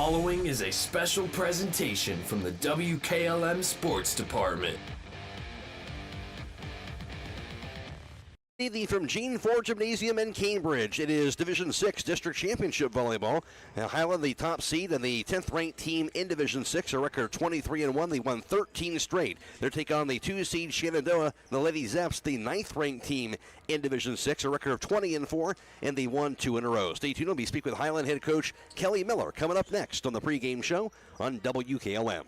following is a special presentation from the WKLM Sports Department. From Gene Ford Gymnasium in Cambridge. It is Division 6 District Championship Volleyball. Now, Hiland, the top seed, and the 10th-ranked team in Division 6, a record of 23-1. They won 13 straight. They're taking on the 2-seed Shenandoah, the Lady Zeps, the 9th-ranked team in Division 6, a record of 20-4, and they won 2 in a row. Stay tuned. We'll be speaking with Hiland head coach Kelly Miller coming up next on the pregame show on WKLM.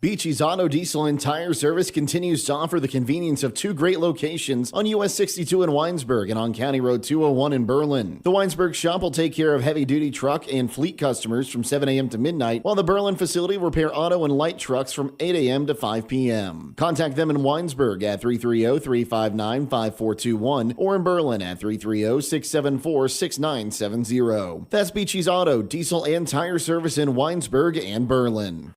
Beachy's Auto, Diesel, and Tire Service continues to offer the convenience of 2 great locations on US 62 in Winesburg and on County Road 201 in Berlin. The Winesburg shop will take care of heavy-duty truck and fleet customers from 7 a.m. to midnight, while the Berlin facility will repair auto and light trucks from 8 a.m. to 5 p.m. Contact them in Winesburg at 330-359-5421 or in Berlin at 330-674-6970. That's Beachy's Auto, Diesel, and Tire Service in Winesburg and Berlin.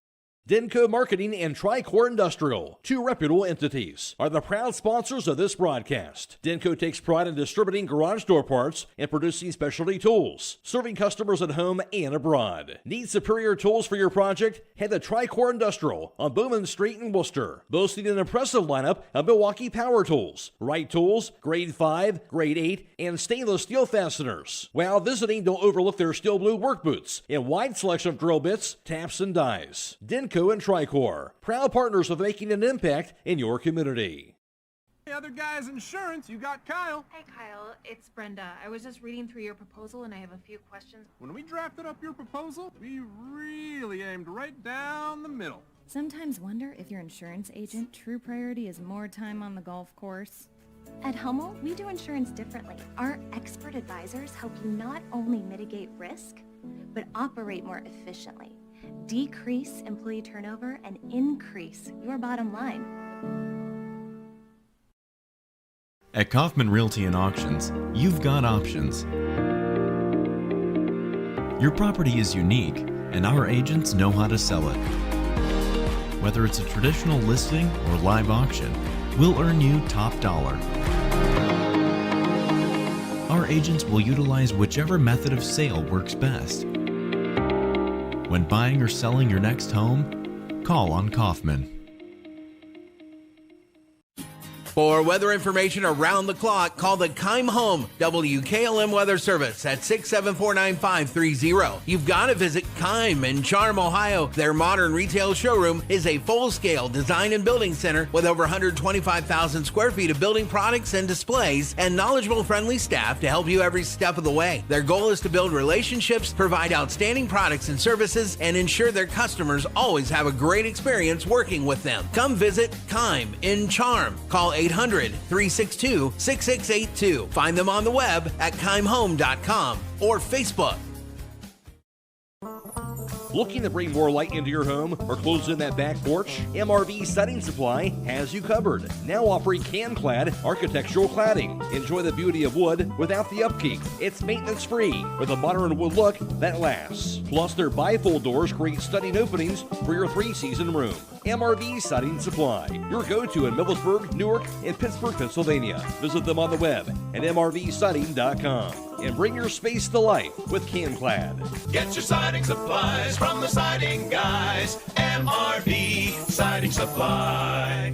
Denko Marketing and Tricor Industrial, 2 reputable entities, are the proud sponsors of this broadcast. Denko takes pride in distributing garage door parts and producing specialty tools, serving customers at home and abroad. Need superior tools for your project? Head to Tricor Industrial on Bowman Street in Worcester, boasting an impressive lineup of Milwaukee power tools, Wright tools, grade 5, grade 8, and stainless steel fasteners. While visiting, don't overlook their steel blue work boots and wide selection of drill bits, taps, and dies. Denko and Tricor, proud partners of making an impact in your community. Hey, other guys insurance, you got Kyle. Hey Kyle, it's Brenda. I was just reading through your proposal and I have a few questions. When we drafted up your proposal, we really aimed right down the middle. Sometimes wonder if your insurance agent true priority is more time on the golf course. At Hummel, we do insurance differently. Our expert advisors help you not only mitigate risk, but operate more efficiently, decrease employee turnover, and increase your bottom line. At Kaufman Realty and Auctions, you've got options. Your property is unique, and our agents know how to sell it. Whether it's a traditional listing or live auction, we'll earn you top dollar. Our agents will utilize whichever method of sale works best. When buying or selling your next home, call on Kaufman. For weather information around the clock, call the Keim Home WKLM Weather Service at 674-9530. You've got to visit Keim in Charm, Ohio. Their modern retail showroom is a full-scale design and building center with over 125,000 square feet of building products and displays and knowledgeable, friendly staff to help you every step of the way. Their goal is to build relationships, provide outstanding products and services, and ensure their customers always have a great experience working with them. Come visit Keim in Charm. Call 800-362-6682. Find them on the web at keimhome.com or Facebook. Looking to bring more light into your home or close in that back porch? MRV Siding Supply has you covered. Now offering can-clad architectural cladding. Enjoy the beauty of wood without the upkeep. It's maintenance-free with a modern wood look that lasts. Plus, their bifold doors create stunning openings for your 3-season room. MRV Siding Supply, your go-to in Millersburg, Newark, and Pittsburgh, Pennsylvania. Visit them on the web at mrvsiding.com and bring your space to life with CanClad. Get your siding supplies from the siding guys. MRV Siding Supply.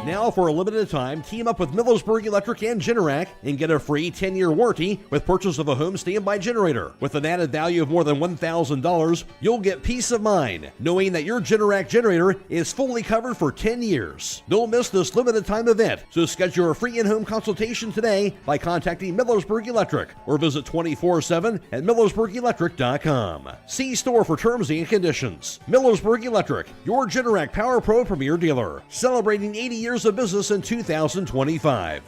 Now, for a limited time, team up with Millersburg Electric and Generac and get a free 10-year warranty with purchase of a home standby generator. With an added value of more than $1,000, you'll get peace of mind knowing that your Generac generator is fully covered for 10 years. Don't miss this limited time event, so schedule a free in-home consultation today by contacting Millersburg Electric or visit 24/7 at millersburgelectric.com. See store for terms and conditions. Millersburg Electric, your Generac Power Pro premier dealer, celebrating 80 years of business in 2025.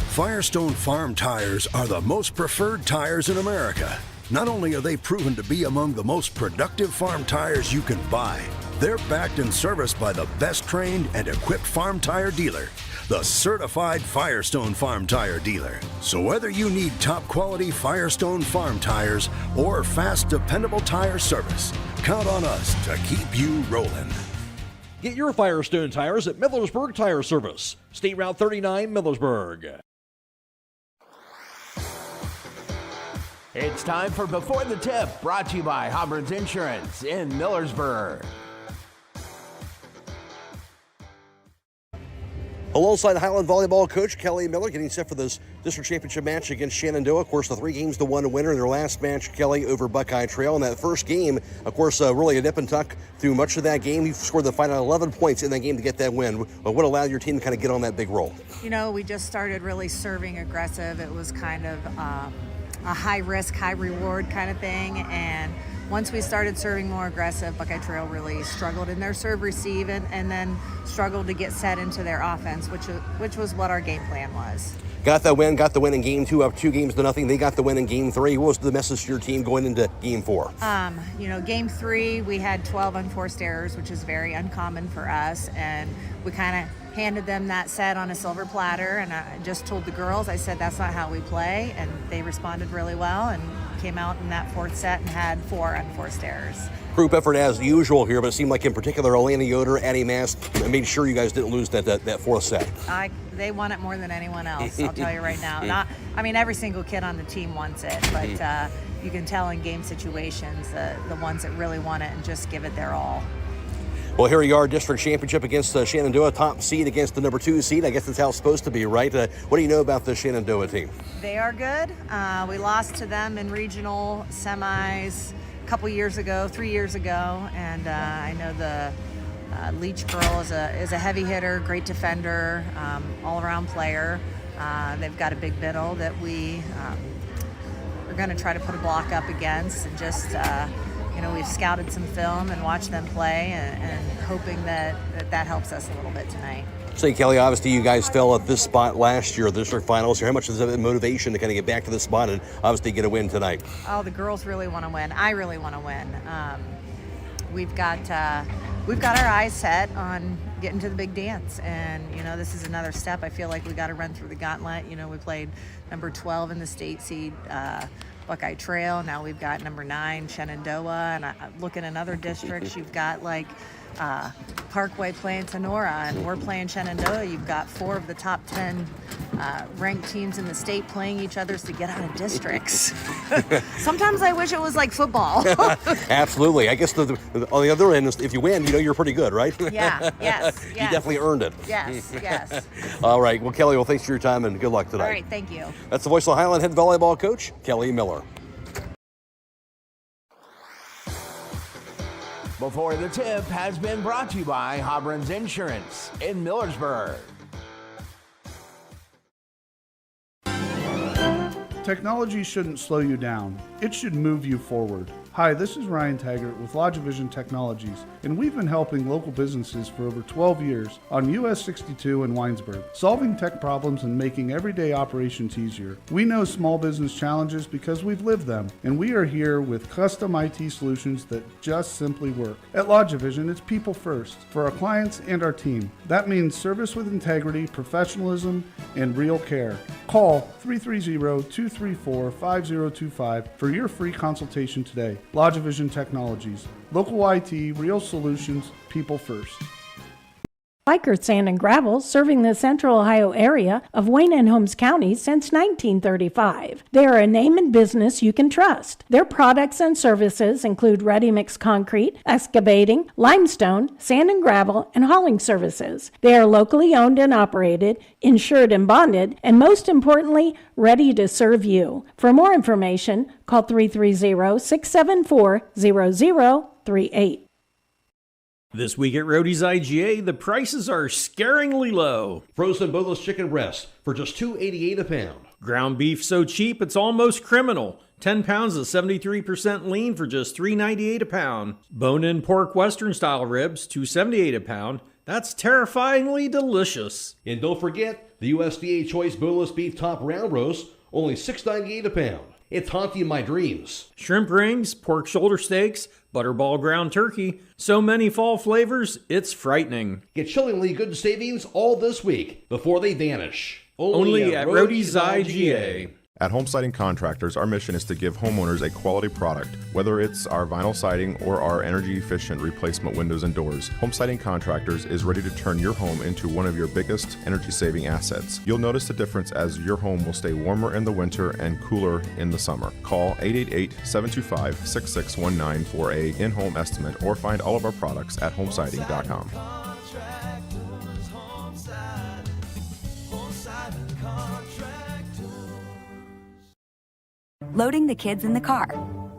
Firestone Farm Tires are the most preferred tires in America. Not only are they proven to be among the most productive farm tires you can buy, they're backed and serviced by the best trained and equipped farm tire dealer, the certified Firestone Farm Tire dealer. So whether you need top quality Firestone Farm Tires or fast, dependable tire service, count on us to keep you rolling. Get your Firestone tires at Millersburg Tire Service, State Route 39, Millersburg. It's time for Before the Tip, brought to you by Auburn's Insurance in Millersburg. Alongside Hiland Volleyball coach Kelly Miller, getting set for this district championship match against Shenandoah. Of course, the 3-1 winner in their last match, Kelly, over Buckeye Trail. In that first game, of course, really a nip and tuck through much of that game. You scored the final 11 points in that game to get that win. But what allowed your team to kind of get on that big roll? You know, we just started really serving aggressive. It was kind of a high risk, high reward kind of thing. And once we started serving more aggressive, Buckeye Trail really struggled in their serve receive and then struggled to get set into their offense, which was what our game plan was. Got the win in game 2, up 2-0. They got the win in game 3. What was the message to your team going into game 4? You know, game 3, we had 12 unforced errors, which is very uncommon for us. And we kind of handed them that set on a silver platter. And I just told the girls, I said, that's not how we play. And they responded really well and came out in that 4th set and had 4 unforced errors. Group effort as usual here, but it seemed like in particular Alana Yoder, Addie Mass, made sure you guys didn't lose that 4th set. They want it more than anyone else, I'll tell you right now. Every single kid on the team wants it, but you can tell in game situations the ones that really want it and just give it their all. Well, here you are, district championship against Shenandoah, top seed against the number 2 seed. I guess that's how it's supposed to be, right? What do you know about the Shenandoah team? They are good. We lost to them in regional semis a couple years ago, 3 years ago, and I know the Leach girl is a heavy hitter, great defender, all-around player. They've got a big middle that we are going to try to put a block up against, and just we've scouted some film and watched them play, and hoping that helps us a little bit tonight. So, Kelly, obviously you guys fell at this spot last year, the district finals. How much is it motivation to kind of get back to this spot and obviously get a win tonight? Oh, the girls really want to win. I really want to win. We've got our eyes set on getting to the big dance, and this is another step. I feel like we got to run through the gauntlet. We played number 12 in the state seed, Buckeye Trail. Now we've got number 9 Shenandoah, and I look at another districts. You've got Parkway playing Sonora, and we're playing Shenandoah. You've got 4 of the top 10 ranked teams in the state playing each other to get out of districts. Sometimes I wish it was like football. Absolutely. I guess on the other end, if you win, you're pretty good, right? Yeah. Yes. You definitely earned it. Yes. All right. Well, Kelly, thanks for your time and good luck tonight. All right. Thank you. That's the voice of Hiland head volleyball coach, Kelly Miller. Before the Tip has been brought to you by Auburn's Insurance in Millersburg. Technology shouldn't slow you down. It should move you forward. Hi, this is Ryan Taggart with Lodge Vision Technologies, and we've been helping local businesses for over 12 years on US 62 in Winesburg, solving tech problems and making everyday operations easier. We know small business challenges because we've lived them, and we are here with custom IT solutions that just simply work. At Lodge Vision, it's people first for our clients and our team. That means service with integrity, professionalism, and real care. Call 330-234-5025 for your free consultation today. Lodge Vision Technologies. Local IT, real solutions, people first. Biker Sand and Gravel, serving the central Ohio area of Wayne and Holmes County since 1935. They are a name and business you can trust. Their products and services include ready-mix concrete, excavating, limestone, sand and gravel, and hauling services. They are locally owned and operated, insured and bonded, and most importantly, ready to serve you. For more information, call 330-674-0038. This week at Roadie's IGA, the prices are scaringly low. Frozen boneless chicken breasts for just $2.88 a pound. Ground beef so cheap it's almost criminal. 10 pounds of 73% lean for just $3.98 a pound. Bone-in pork western style ribs, $2.78 a pound. That's terrifyingly delicious. And don't forget the USDA Choice boneless beef top round roast, only $6.98 a pound. It's haunting my dreams. Shrimp rings, pork shoulder steaks, butterball ground turkey. So many fall flavors, it's frightening. Get chillingly good savings all this week before they vanish. Only at Roadie's IGA. At Home Siding Contractors, our mission is to give homeowners a quality product, whether it's our vinyl siding or our energy-efficient replacement windows and doors. Home Siding Contractors is ready to turn your home into one of your biggest energy-saving assets. You'll notice the difference as your home will stay warmer in the winter and cooler in the summer. Call 888-725-6619 for a in-home estimate or find all of our products at homesiding.com. Loading the kids in the car,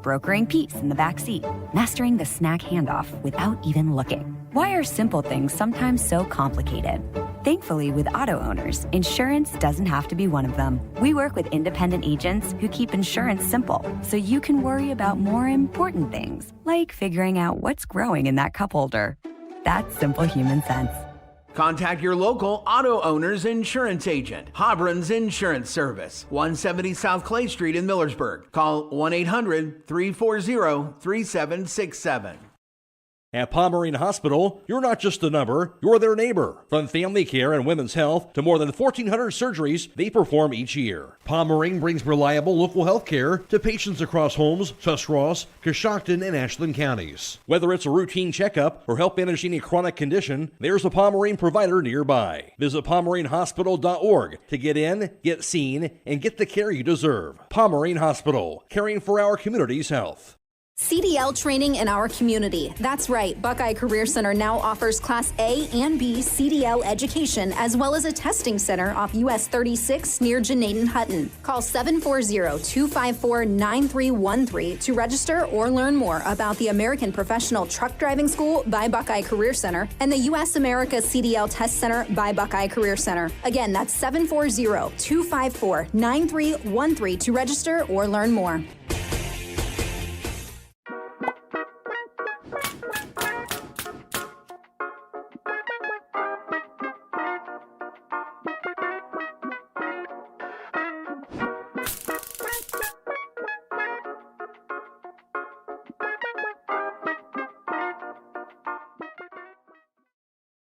brokering peace in the back seat, mastering the snack handoff without even looking. Why are simple things sometimes so complicated? Thankfully, with auto owners, insurance doesn't have to be one of them. We work with independent agents who keep insurance simple, so you can worry about more important things, like figuring out what's growing in that cup holder. That's simple human sense. Contact your local auto owner's insurance agent. Hobron's Insurance Service, 170 South Clay Street in Millersburg. Call 1-800-340-3767. At Pomerene Hospital, you're not just a number, you're their neighbor. From family care and women's health to more than 1,400 surgeries they perform each year. Pomerene brings reliable local health care to patients across Holmes, Tuscarawas, Coshocton, and Ashland counties. Whether it's a routine checkup or help managing a chronic condition, there's a Pomerene provider nearby. Visit PomereneHospital.org to get in, get seen, and get the care you deserve. Pomerene Hospital, caring for our community's health. CDL training in our community. That's right. Buckeye Career Center now offers Class A and B CDL education, as well as a testing center off US 36 near Janaden-Hutton. Call 740-254-9313 to register or learn more about the American Professional Truck Driving School by Buckeye Career Center and the US America CDL Test Center by Buckeye Career Center. Again, that's 740-254-9313 to register or learn more.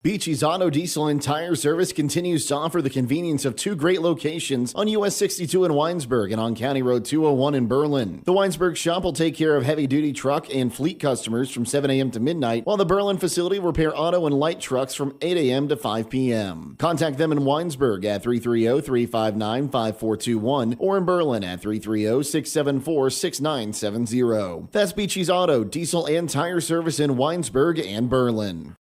Beachy's Auto, Diesel, and Tire Service continues to offer the convenience of two great locations on US 62 in Winesburg and on County Road 201 in Berlin. The Winesburg shop will take care of heavy-duty truck and fleet customers from 7 a.m. to midnight, while the Berlin facility will repair auto and light trucks from 8 a.m. to 5 p.m. Contact them in Winesburg at 330-359-5421 or in Berlin at 330-674-6970. That's Beachy's Auto, Diesel, and Tire Service in Winesburg and Berlin.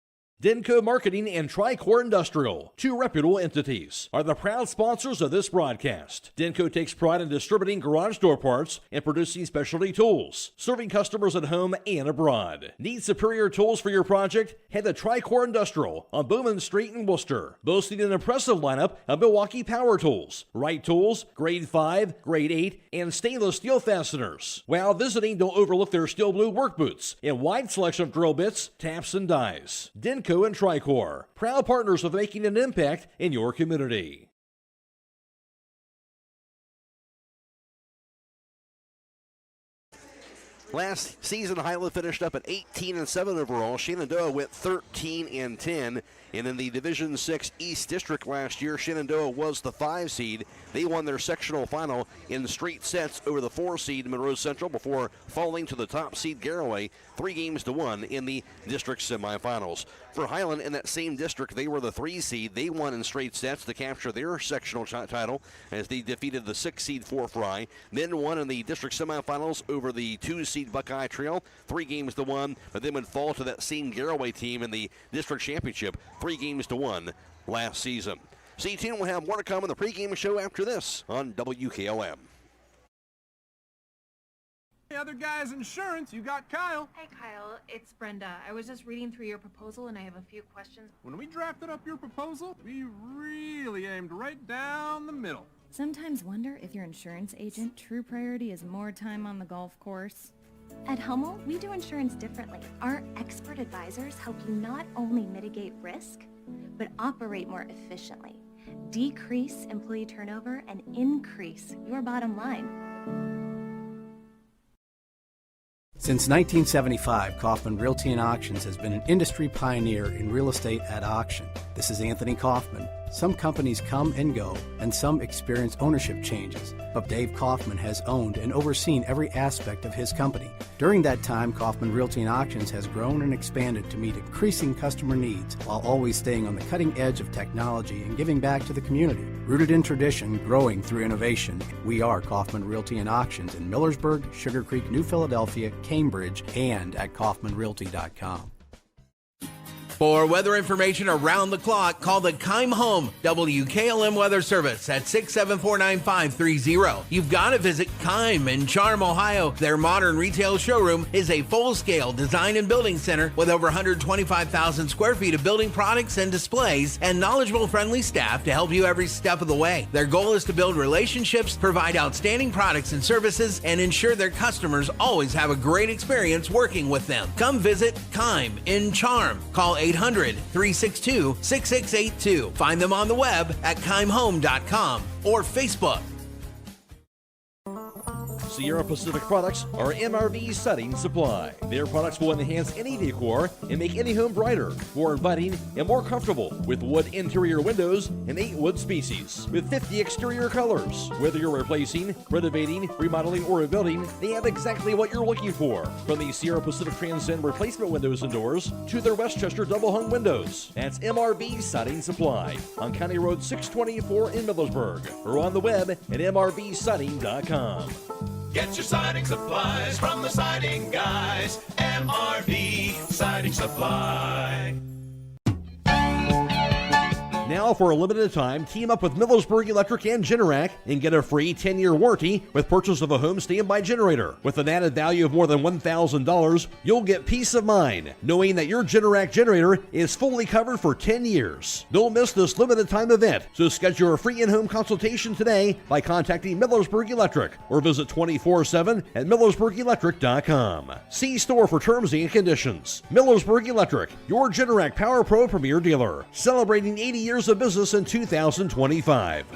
Denko Marketing and Tricor Industrial, two reputable entities, are the proud sponsors of this broadcast. Denko takes pride in distributing garage door parts and producing specialty tools, serving customers at home and abroad. Need superior tools for your project? Head to Tricor Industrial on Bowman Street in Worcester, boasting an impressive lineup of Milwaukee power tools, Wright tools, grade 5, grade 8, and stainless steel fasteners. While visiting, don't overlook their steel blue work boots and wide selection of drill bits, taps, and dies. Denko and Tricor, proud partners of making an impact in your community. Last season, Hiland finished up at 18-7 overall. Shenandoah went 13-10. And in the Division 6 East District last year, Shenandoah was the 5 seed. They won their sectional final in straight sets over the 4 seed Monroe Central before falling to the top seed Garraway 3-1 in the district semifinals. For Hiland in that same district, they were the 3 seed. They won in straight sets to capture their sectional title as they defeated the 6 seed Fort Fry. Then won in the district semifinals over the 2 seed Buckeye Trail 3-1, but then would fall to that same Garraway team in the district championship 3-1 last season. Stay tuned, we'll have more to come on the pregame show after this on WKLM. Hey, other guys' insurance, you got Kyle. Hey, Kyle, it's Brenda. I was just reading through your proposal and I have a few questions. When we drafted up your proposal, we really aimed right down the middle. Sometimes wonder if your insurance agent true priority is more time on the golf course. At Hummel, we do insurance differently. Our expert advisors help you not only mitigate risk, but operate more efficiently, decrease employee turnover, and increase your bottom line. Since 1975, Kaufman Realty and Auctions has been an industry pioneer in real estate at auction. This is Anthony Kaufman. Some companies come and go, and some experience ownership changes, but Dave Kaufman has owned and overseen every aspect of his company. During that time, Kaufman Realty and Auctions has grown and expanded to meet increasing customer needs while always staying on the cutting edge of technology and giving back to the community. Rooted in tradition, growing through innovation, we are Kaufman Realty and Auctions in Millersburg, Sugar Creek, New Philadelphia, Cambridge, and at kaufmanrealty.com. For weather information around the clock, call the Keim Home WKLM Weather Service at 674-9530. You've got to visit Keim in Charm, Ohio. Their modern retail showroom is a full-scale design and building center with over 125,000 square feet of building products and displays and knowledgeable, friendly staff to help you every step of the way. Their goal is to build relationships, provide outstanding products and services, and ensure their customers always have a great experience working with them. Come visit Keim in Charm. Call 800-362-6682. Find them on the web at keimhome.com or Facebook. Sierra Pacific products are MRV Setting Supply. Their products will enhance any decor and make any home brighter, more inviting, and more comfortable with wood interior windows and 8 wood species with 50 exterior colors. Whether you're replacing, renovating, remodeling, or rebuilding, they have exactly what you're looking for. From the Sierra Pacific Transcend replacement windows and doors to their Westchester double-hung windows. That's MRV Siding Supply on County Road 624 in Millersburg or on the web at mrvsiding.com. Get your siding supplies from the siding guys. MRV Siding Supply. Now, for a limited time, team up with Millersburg Electric and Generac and get a free 10-year warranty with purchase of a home standby generator. With an added value of more than $1,000, you'll get peace of mind knowing that your Generac generator is fully covered for 10 years. Don't miss this limited time event, so schedule a free in-home consultation today by contacting Millersburg Electric or visit 24/7 at millersburgelectric.com. See store for terms and conditions. Millersburg Electric, your Generac Power Pro Premier dealer, celebrating 80 years of business in 2025.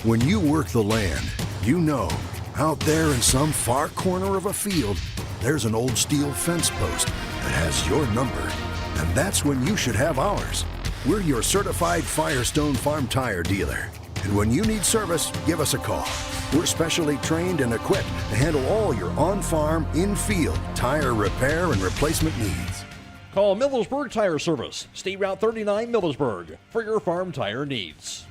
When you work the land, you know, out there in some far corner of a field, there's an old steel fence post that has your number. And that's when you should have ours. We're your certified Firestone Farm Tire dealer. And when you need service, give us a call. We're specially trained and equipped to handle all your on-farm, in-field tire repair and replacement needs. Call Millersburg Tire Service, State Route 39 Millersburg, for your farm tire needs.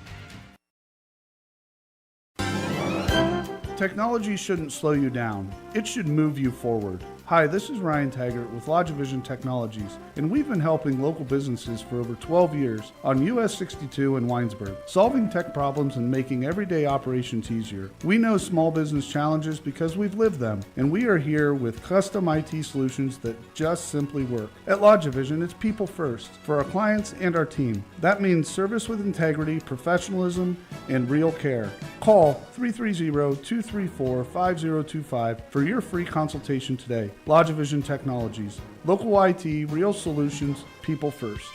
Technology shouldn't slow you down. It should move you forward. Hi, this is Ryan Taggart with LodgeVision Technologies, and we've been helping local businesses for over 12 years on US 62 in Winesburg, solving tech problems and making everyday operations easier. We know small business challenges because we've lived them, and we are here with custom IT solutions that just simply work. At LodgeVision, it's people first for our clients and our team. That means service with integrity, professionalism, and real care. Call 330-234-5025 for your free consultation today. LodgeVision Technologies. Local IT, real solutions, people first.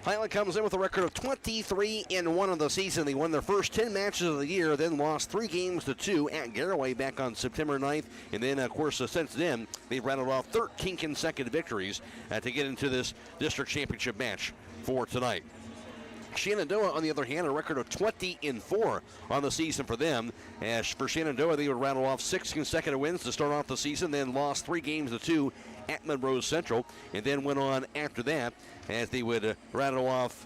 Hiland comes in with a record of 23-1 of the season. They won their first 10 matches of the year, then lost 3 games to 2 at Garraway back on September 9th. And then, of course, since then, they've rattled off 13 consecutive victories to get into this district championship match for tonight. Shenandoah, on the other hand, a record of 20-4 on the season for them. As for Shenandoah, they would rattle off 6 consecutive wins to start off the season, then lost 3 games to 2 at Monroe Central, and then went on after that as they would rattle off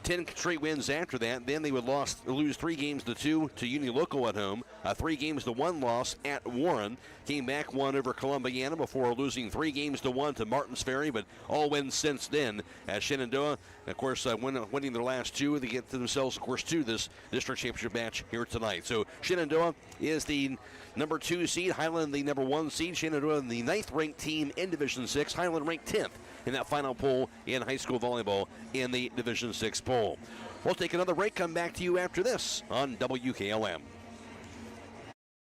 10 straight wins after that. Then they would lose 3 games to 2 to Union Local at home, 3 games to 1 loss at Warren. Came back, won over Columbiana before losing 3 games to 1 to Martins Ferry, but all wins since then. As Shenandoah, of course, winning their last 2, they get themselves, of course, to this district championship match here tonight. So Shenandoah is the number 2 seed, Hiland the number 1 seed. Shenandoah the 9th ranked team in Division 6. Hiland ranked 10th in that final poll in high school volleyball in the Division 6 poll. We'll take another break, come back to you after this on WKLM.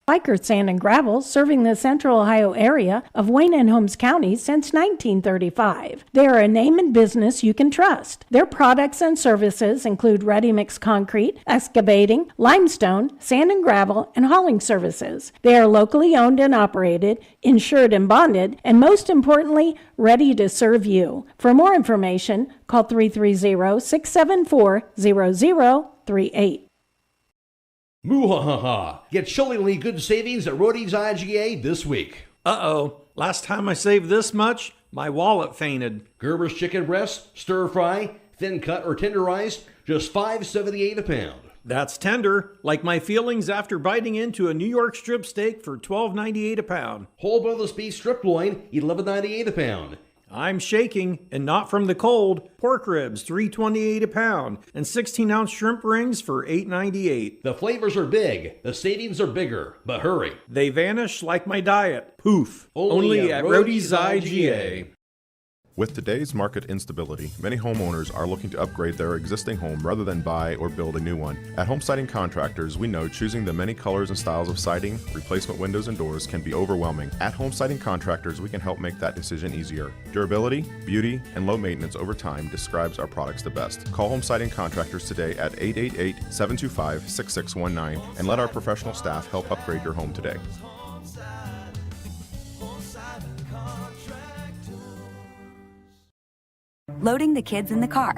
Biker Sand and Gravel, serving the central Ohio area of Wayne and Holmes counties since 1935. They are a name and business you can trust. Their products and services include ready-mix concrete, excavating, limestone, sand and gravel, and hauling services. They are locally owned and operated, insured and bonded, and most importantly, ready to serve you. For more information, call 330-674-0038. Moo-ha-ha-ha. Get chillingly good savings at Rody's IGA this week. Uh-oh. Last time I saved this much, my wallet fainted. Gerber's chicken breast, stir fry, thin cut or tenderized, just $5.78 a pound. That's tender, like my feelings after biting into a New York strip steak for $12.98 a pound. Whole boneless beef strip loin, $11.98 a pound. I'm shaking, and not from the cold. Pork ribs, $3.28 a pound, and 16-ounce shrimp rings for $8.98. The flavors are big, the savings are bigger, but hurry. They vanish like my diet. Poof. Only at Rody's IGA. With today's market instability, many homeowners are looking to upgrade their existing home rather than buy or build a new one. At Home Siding Contractors, we know choosing the many colors and styles of siding, replacement windows, and doors can be overwhelming. At Home Siding Contractors, we can help make that decision easier. Durability, beauty, and low maintenance over time describes our products the best. Call Home Siding Contractors today at 888-725-6619 and let our professional staff help upgrade your home today. Loading the kids in the car,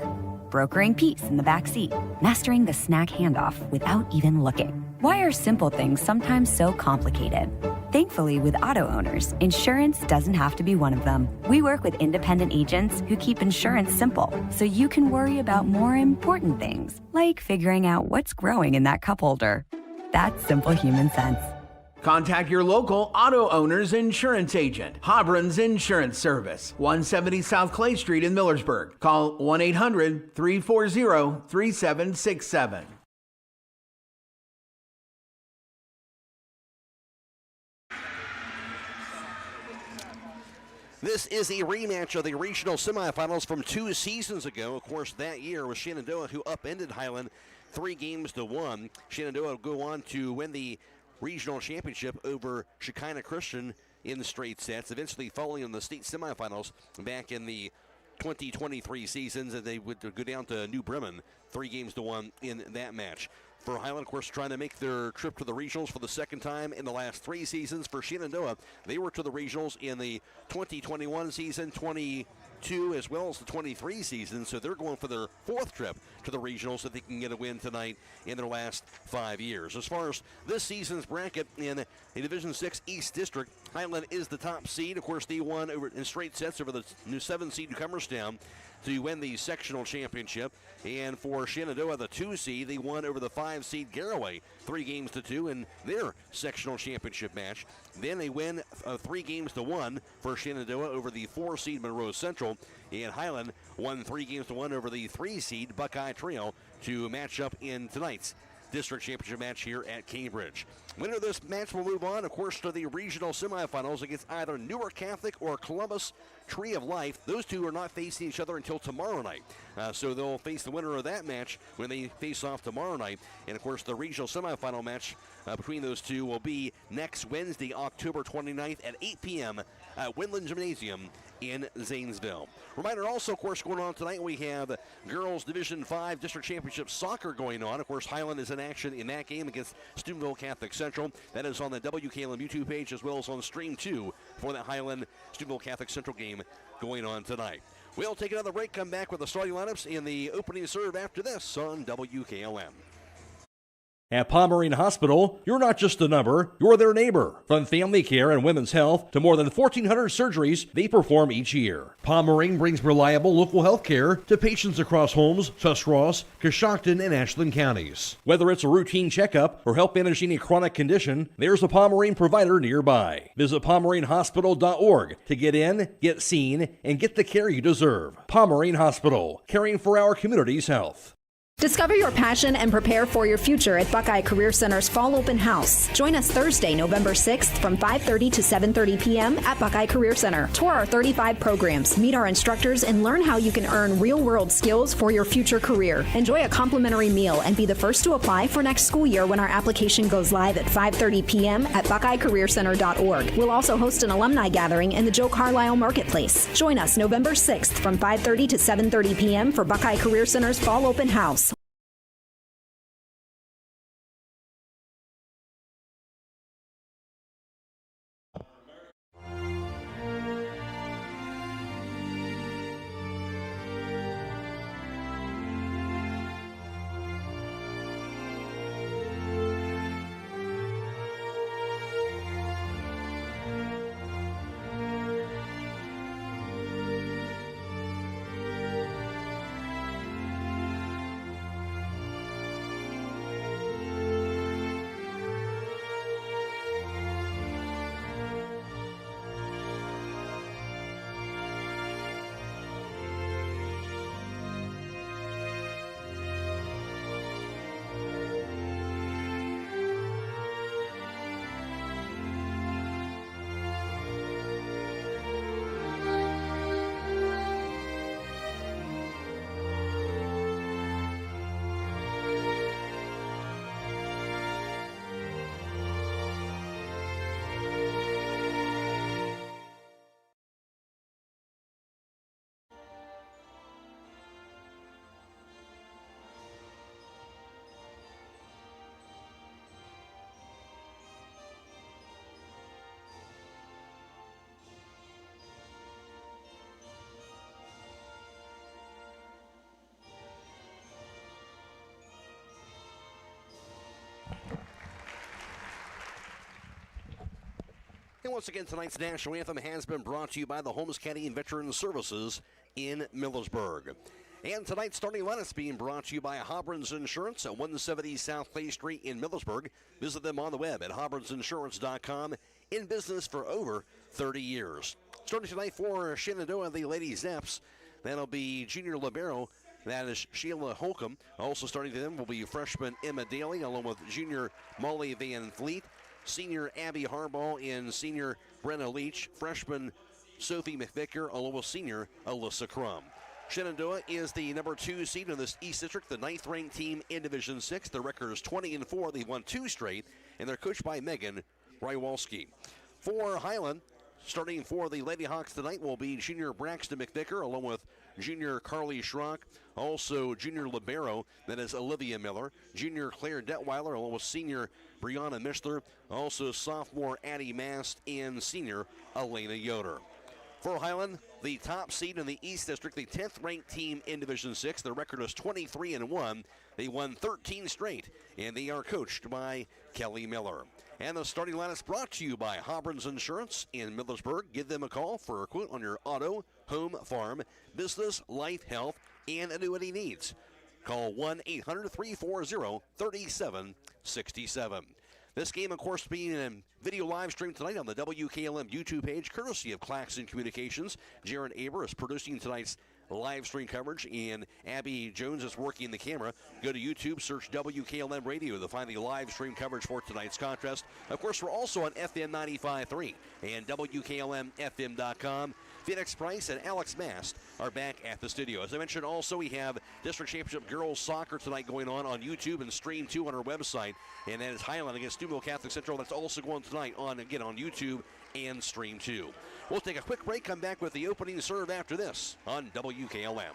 brokering peace in the back seat, mastering the snack handoff without even looking. Why are simple things sometimes so complicated? Thankfully, with auto owners, insurance doesn't have to be one of them. We work with independent agents who keep insurance simple, so you can worry about more important things, like figuring out what's growing in that cup holder. That's simple human sense. Contact your local auto owner's insurance agent. Hobron's Insurance Service, 170 South Clay Street in Millersburg. Call 1-800-340-3767. This is a rematch of the regional semifinals from 2 seasons ago. Of course, that year was Shenandoah, who upended Hiland 3-1. Shenandoah will go on to win the regional championship over Shekinah Christian in the straight sets, eventually falling in the state semifinals back in the 2023 seasons, and they would go down to New Bremen 3-1 in that match. For Hiland, of course, trying to make their trip to the regionals for the second time in the last 3 seasons. For Shenandoah, they were to the regionals in the 2021 season, 22 as well as the 23 season, so they're going for their 4th trip to the regionals so they can get a win tonight in their last 5 years. As far as this season's bracket in the Division 6 East District, Hiland is the top seed. Of course, they won over in straight sets over the new 7-seed Cumberstown to win the sectional championship. And for Shenandoah, the 2 seed, they won over the 5-seed Garraway 3-2 in their sectional championship match. Then they win 3-1 for Shenandoah over the 4-seed Monroe Central. And Hiland won 3-1 over the 3-seed Buckeye Trail to match up in tonight's district championship match here at Cambridge. Winner of this match will move on, of course, to the regional semifinals against either Newark Catholic or Columbus Tree of Life. Those two are not facing each other until tomorrow night. So they'll face the winner of that match when they face off tomorrow night. And, of course, the regional semifinal match between those two will be next Wednesday, October 29th at 8 p.m. at Windland Gymnasium in Zanesville. Reminder also, of course, going on tonight, we have Girls Division 5 District Championship Soccer going on. Of course, Hiland is in action in that game against Steubenville Catholic Central. That is on the WKLM YouTube page as well as on Stream 2 for that Hiland Steubenville Catholic Central game going on tonight. We'll take another break, come back with the starting lineups in the opening serve after this on WKLM. At Pomerene Hospital, you're not just a number, you're their neighbor. From family care and women's health to more than 1,400 surgeries they perform each year. Pomerene brings reliable local health care to patients across Holmes, Tuscarawas, Coshocton, and Ashland counties. Whether it's a routine checkup or help managing a chronic condition, there's a Pomerene provider nearby. Visit PomereneHospital.org to get in, get seen, and get the care you deserve. Pomerene Hospital, caring for our community's health. Discover your passion and prepare for your future at Buckeye Career Center's Fall Open House. Join us Thursday, November 6th from 5:30 to 7:30 p.m. at Buckeye Career Center. Tour our 35 programs, meet our instructors, and learn how you can earn real-world skills for your future career. Enjoy a complimentary meal and be the first to apply for next school year when our application goes live at 5:30 p.m. at BuckeyeCareerCenter.org. We'll also host an alumni gathering in the Joe Carlisle Marketplace. Join us November 6th from 5:30 to 7:30 p.m. for Buckeye Career Center's Fall Open House. And once again, tonight's national anthem has been brought to you by the Holmes County Veterans Services in Millersburg. And tonight's starting lineup is being brought to you by Hobron's Insurance at 170 South Clay Street in Millersburg. Visit them on the web at hobronsinsurance.com. In business for over 30 years. Starting tonight for Shenandoah, the Lady Zeps. That'll be junior libero. That is Sheila Holcomb. Also starting for them will be freshman Emma Daly, along with junior Molly Van Fleet, senior Abby Harbaugh, and senior Brenna Leach, freshman Sophie McVicker, along with senior Alyssa Crum. Shenandoah is the number 2 seed in this East District, the 9th-ranked team in Division 6. Their record is 20-4. They've won 2 straight, and they're coached by Megan Rywalski. For Hiland, starting for the Lady Hawks tonight will be junior Braxton McVicker, along with junior Carly Schrock, also junior libero, that is Olivia Miller, junior Claire Detweiler, along with senior Brianna Mishler, also sophomore Addie Mast, and senior Elena Yoder. For Hiland, the top seed in the East District, the 10th-ranked team in Division 6. Their record is 23-1. They won 13 straight, and they are coached by Kelly Miller. And the starting line is brought to you by Hobron's Insurance in Millersburg. Give them a call for a quote on your auto, home, farm, business, life, health, and annuity needs. Call 1-800-340-3767. This game, of course, being a video live stream tonight on the WKLM YouTube page, courtesy of Claxon Communications. Jaron Aber is producing tonight's live stream coverage, and Abby Jones is working the camera. Go to YouTube, search WKLM Radio to find the live stream coverage for tonight's contest. Of course, we're also on FM 95.3 and WKLM-FM.com. Phoenix Price and Alex Mast are back at the studio. As I mentioned, also, we have District Championship Girls Soccer tonight going on YouTube and Stream 2 on our website. And that is Hiland against Steubenville Catholic Central. That's also going tonight on YouTube and Stream 2. We'll take a quick break, come back with the opening serve after this on WKLM.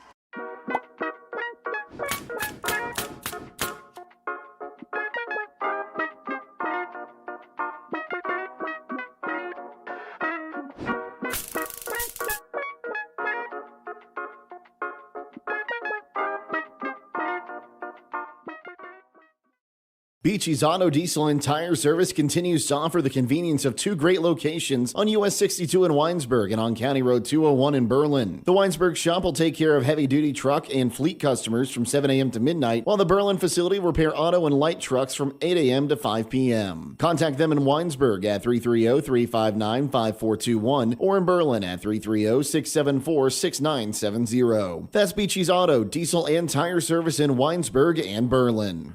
Beachy's Auto, Diesel, and Tire Service continues to offer the convenience of two great locations on US 62 in Winesburg and on County Road 201 in Berlin. The Winesburg shop will take care of heavy-duty truck and fleet customers from 7 a.m. to midnight, while the Berlin facility will repair auto and light trucks from 8 a.m. to 5 p.m. Contact them in Winesburg at 330-359-5421 or in Berlin at 330-674-6970. That's Beachy's Auto, Diesel, and Tire Service in Winesburg and Berlin.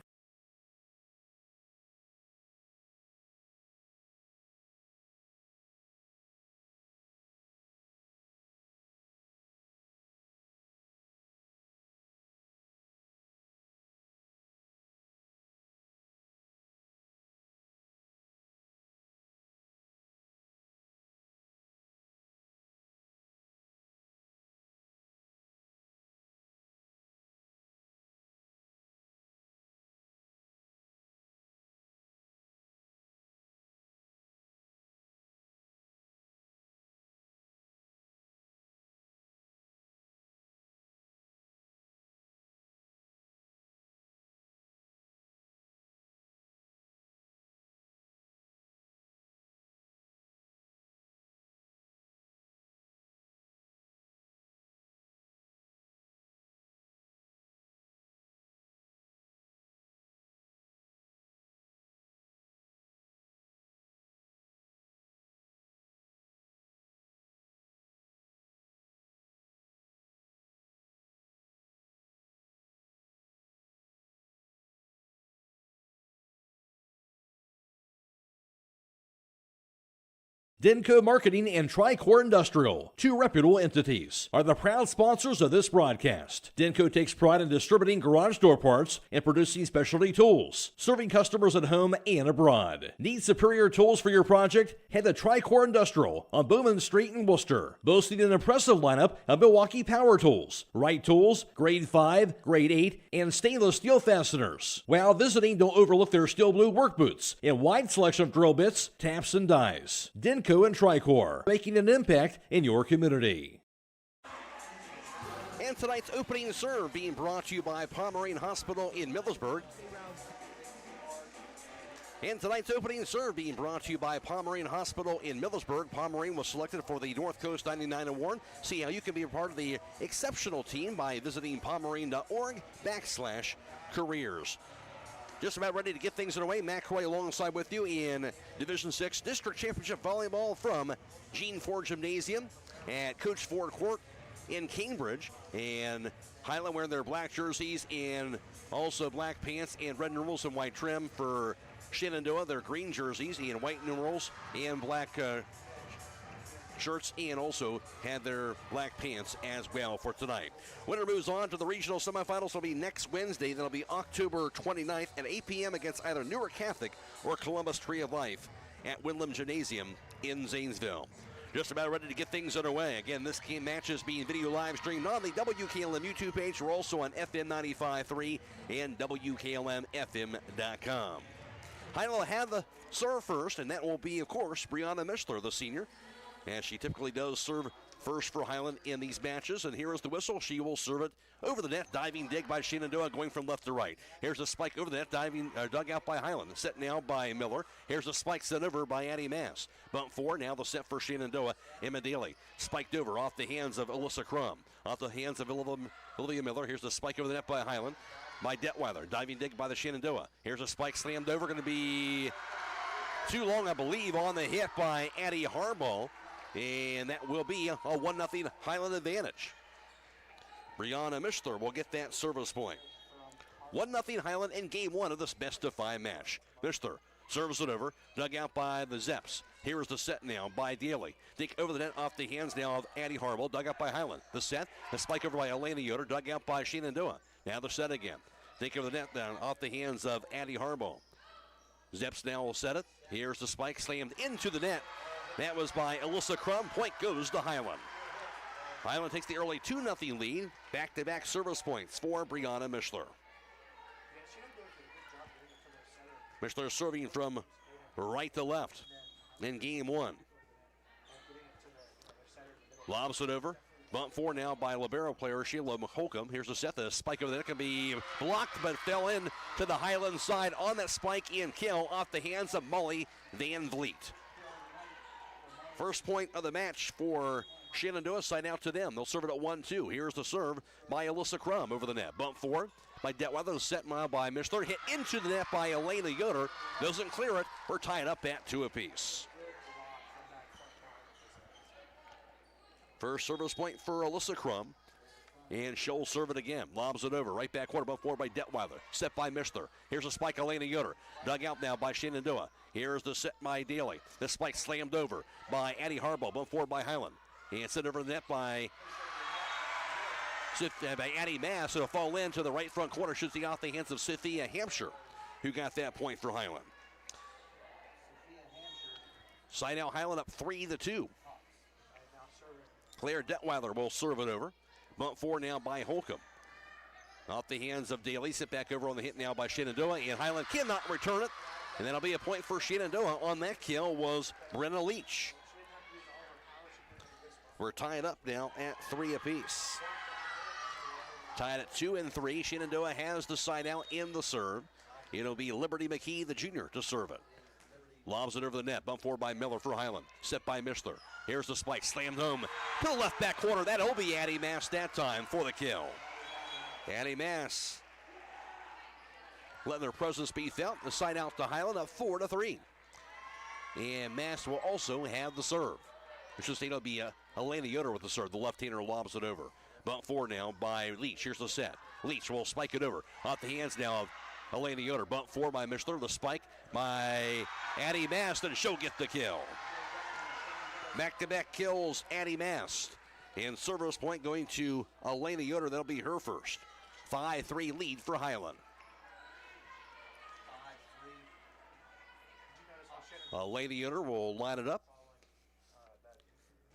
Denko Marketing and Tricor Industrial, two reputable entities, are the proud sponsors of this broadcast. Denko takes pride in distributing garage door parts and producing specialty tools, serving customers at home and abroad. Need superior tools for your project? Head to Tricor Industrial on Bowman Street in Worcester, boasting an impressive lineup of Milwaukee power tools, Wright tools, grade 5, grade 8, and stainless steel fasteners. While visiting, don't overlook their steel blue work boots and wide selection of drill bits, taps, and dies. Denko and Tricor, making an impact in your community. And tonight's opening serve being brought to you by Pomeranian Hospital in Millersburg. And tonight's opening serve being brought to you by Pomeranian Hospital in Millersburg. Pomeranian was selected for the North Coast 99 Award. See how you can be a part of the exceptional team by visiting pomeranian.org/careers. Just about ready to get things underway. Matt Croy alongside with you in Division 6 District Championship Volleyball from Gene Ford Gymnasium at Coach Ford Court in Cambridge. And Hiland wearing their black jerseys and also black pants and red numerals and white trim. For Shenandoah, their green jerseys and white numerals and black shirts, and also had their black pants as well for tonight. Winner moves on to the regional semifinals. Will be next Wednesday. That'll be October 29th at 8 p.m. against either Newark Catholic or Columbus Tree of Life at Windlam Gymnasium in Zanesville. Just about ready to get things underway. Again, this game match is being video live streamed on the WKLM YouTube page. We're also on FM 95.3 and WKLM-FM.com. Hiland will have the serve first, and that will be, of course, Brianna Mishler, the senior, as she typically does serve first for Hiland in these matches. And here is the whistle. She will serve it over the net. Diving dig by Shenandoah, going from left to right. Here's a spike over the net, dug out by Hiland. Set now by Miller. Here's a spike sent over by Addie Mass. Bump four, now the set for Shenandoah. Emma Daly spiked over off the hands of Alyssa Crum. Off the hands of Olivia Miller. Here's the spike over the net by Hiland. By Detweiler. Diving dig by the Shenandoah. Here's a spike slammed over. Going to be too long, I believe, on the hit by Addie Harbaugh. And that will be a 1-0 Hiland advantage. Brianna Mishler will get that service point. 1-0 Hiland in game one of this best-of-5 match. Mishler serves it over, dug out by the Zeps. Here is the set now by Daly. Dig over the net off the hands now of Addie Harbaugh, dug out by Hiland. The set, the spike over by Elena Yoder, dug out by Shenandoah. Now the set again. Dig over the net down off the hands of Addie Harbaugh. Zeps now will set it. Here's the spike slammed into the net. That was by Alyssa Crum. Point goes to Hiland. Hiland takes the early 2-0 lead. Back-to-back service points for Brianna Mishler. Mishler serving from right to left in game one. Lobs it over. Bump 4 now by libero player Sheila Holcomb. Here's the set. The spike over there can be blocked, but fell in to the Hiland side on that spike and kill off the hands of Molly Van Vliet. First point of the match for Shenandoah. Side out to them. They'll serve it at 1-2. Here's the serve by Alyssa Crum over the net. Bump 4 by Detweiler. Set now by Mishler. Hit into the net by Elena Yoder. Doesn't clear it. We're tied up at 2 apiece. First service point for Alyssa Crum. And she'll serve it again. Lobs it over. Right back corner. Bump 4 by Detweiler. Set by Mishler. Here's a spike, Elena Yoder. Dug out now by Shenandoah. Here's the set by Daly. The spike slammed over by Addie Harbaugh. Bump 4 by Hiland. And set over the net by Addie Mass. It'll fall into the right front corner. Shoots off the hands of Cynthia Hampshire, who got that point for Hiland. Side out Hiland up 3-2. Claire Detweiler will serve it over. Bump 4 now by Holcomb. Off the hands of Daly. Sit back over on the hit now by Shenandoah. And Hiland cannot return it. And that'll be a point for Shenandoah. On that kill was Brenna Leach. We're tied up now at 3 apiece. Tied at 2-3. Shenandoah has the side out in the serve. It'll be Liberty McKee, the junior, to serve it. Lobs it over the net. Bump 4 by Miller for Hiland. Set by Mishler. Here's the spike. Slammed home to the left back corner. That'll be Addie Mass that time for the kill. Addie Mass letting their presence be felt. The side out to Hiland up 4-3. And Mass will also have the serve. It should say it'll be Elena Yoder with the serve. The left-hander lobs it over. Bump 4 now by Leach. Here's the set. Leach will spike it over. Off the hands now of Elena Yoder. Bump 4 by Mishler. The spike by Addie Mast, and she'll get the kill. Back-to-back kills, Addie Mast. And service point going to Elena Yoder. That'll be her first. 5-3 lead for Hiland. Elena Yoder will line it up.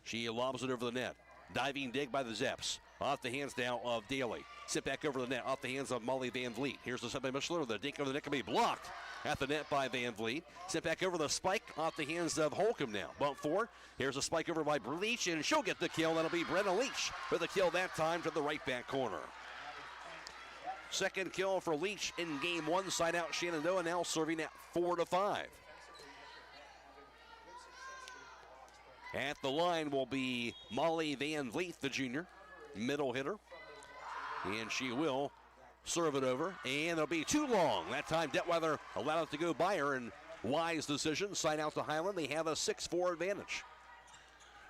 She lobs it over the net. Diving dig by the Zeps. Off the hands now of Daly. Sit back over the net. Off the hands of Molly Van Vliet. Here's the set by Mishler. The dink over the net can be blocked at the net by Van Vliet. Sit back over the spike. Off the hands of Holcomb now. Bump 4. Here's a spike over by Leach, and she'll get the kill. That'll be Brenna Leach with the kill that time to the right back corner. Second kill for Leach in game 1. Side out Shenandoah now serving at 4-5. At the line will be Molly Van Vliet, the junior, middle hitter. And she will serve it over. And it'll be too long. That time Detweiler allowed it to go by her, and wise decision. Side out to Hiland. They have a 6-4 advantage.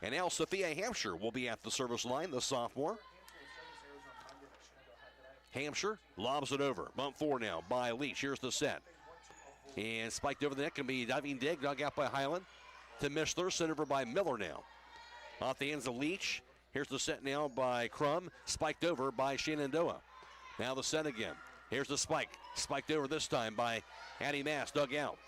And now Sophia Hampshire will be at the service line, the sophomore. Hampshire lobs it over. Bump 4 now by Leach. Here's the set. And spiked over the net can be diving dig, dug out by Hiland. To Mishler, sent over by Miller now. Off the hands of Leach. Here's the set now by Crum. Spiked over by Shenandoah. Now the set again. Here's the spike. Spiked over this time by Addie Mass. Dug out.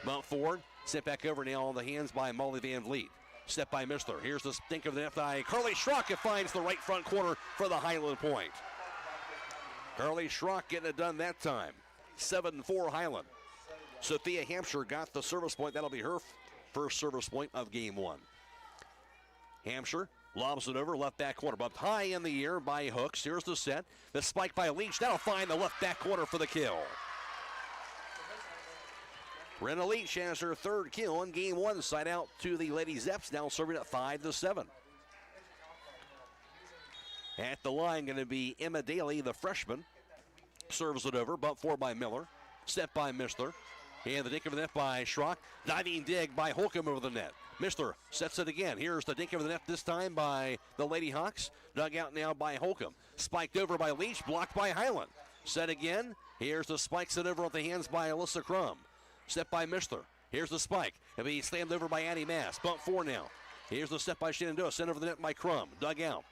Bump forward. Sent back over now on the hands by Molly Van Vliet. Step by Mishler. Here's the stink of the net by Carly Schrock. It finds the right front corner for the Hiland point. Carly Schrock getting it done that time. 7-4 Hiland. Sophia Hampshire got the service point. That'll be her first service point of game 1. Hampshire lobs it over, left back corner. Bumped high in the air by Hooks. Here's the set. The spike by Leach. That'll find the left back corner for the kill. Brenna Leach has her third kill in game 1. Side out to the Lady Zeps, now serving at 5-7. At the line going to be Emma Daly, the freshman. Serves it over. Bump 4 by Miller. Set by Mishler. And the dink of the net by Schrock. Diving dig by Holcomb over the net. Mishler sets it again. Here's the dink of the net this time by the Lady Hawks. Dug out now by Holcomb. Spiked over by Leach. Blocked by Hiland. Set again. Here's the spike set over at the hands by Alyssa Crum. Set by Mishler. Here's the spike. It'll be slammed over by Addie Mass. Bump 4 now. Here's the set by Shenandoah. Sent over the net by Crum. Dug out.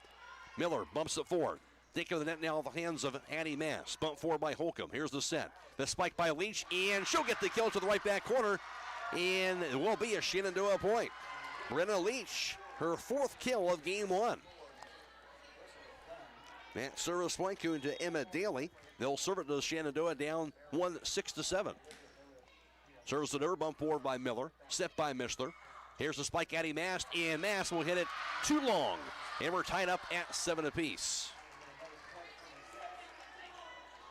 Miller bumps it forward. Dink of the net now in the hands of Addie Mass. Bump 4 by Holcomb. Here's the set. The spike by Leach, and she'll get the kill to the right back corner. And it will be a Shenandoah point. Brenna Leach, her 4th kill of game 1. That service point going to Emma Daly. They'll serve it to Shenandoah down 6-7. Serves it over. Bump 4 by Miller. Set by Mishler. Here's the spike, Addie Mast, and Mast will hit it too long. And we're tied up at 7 apiece.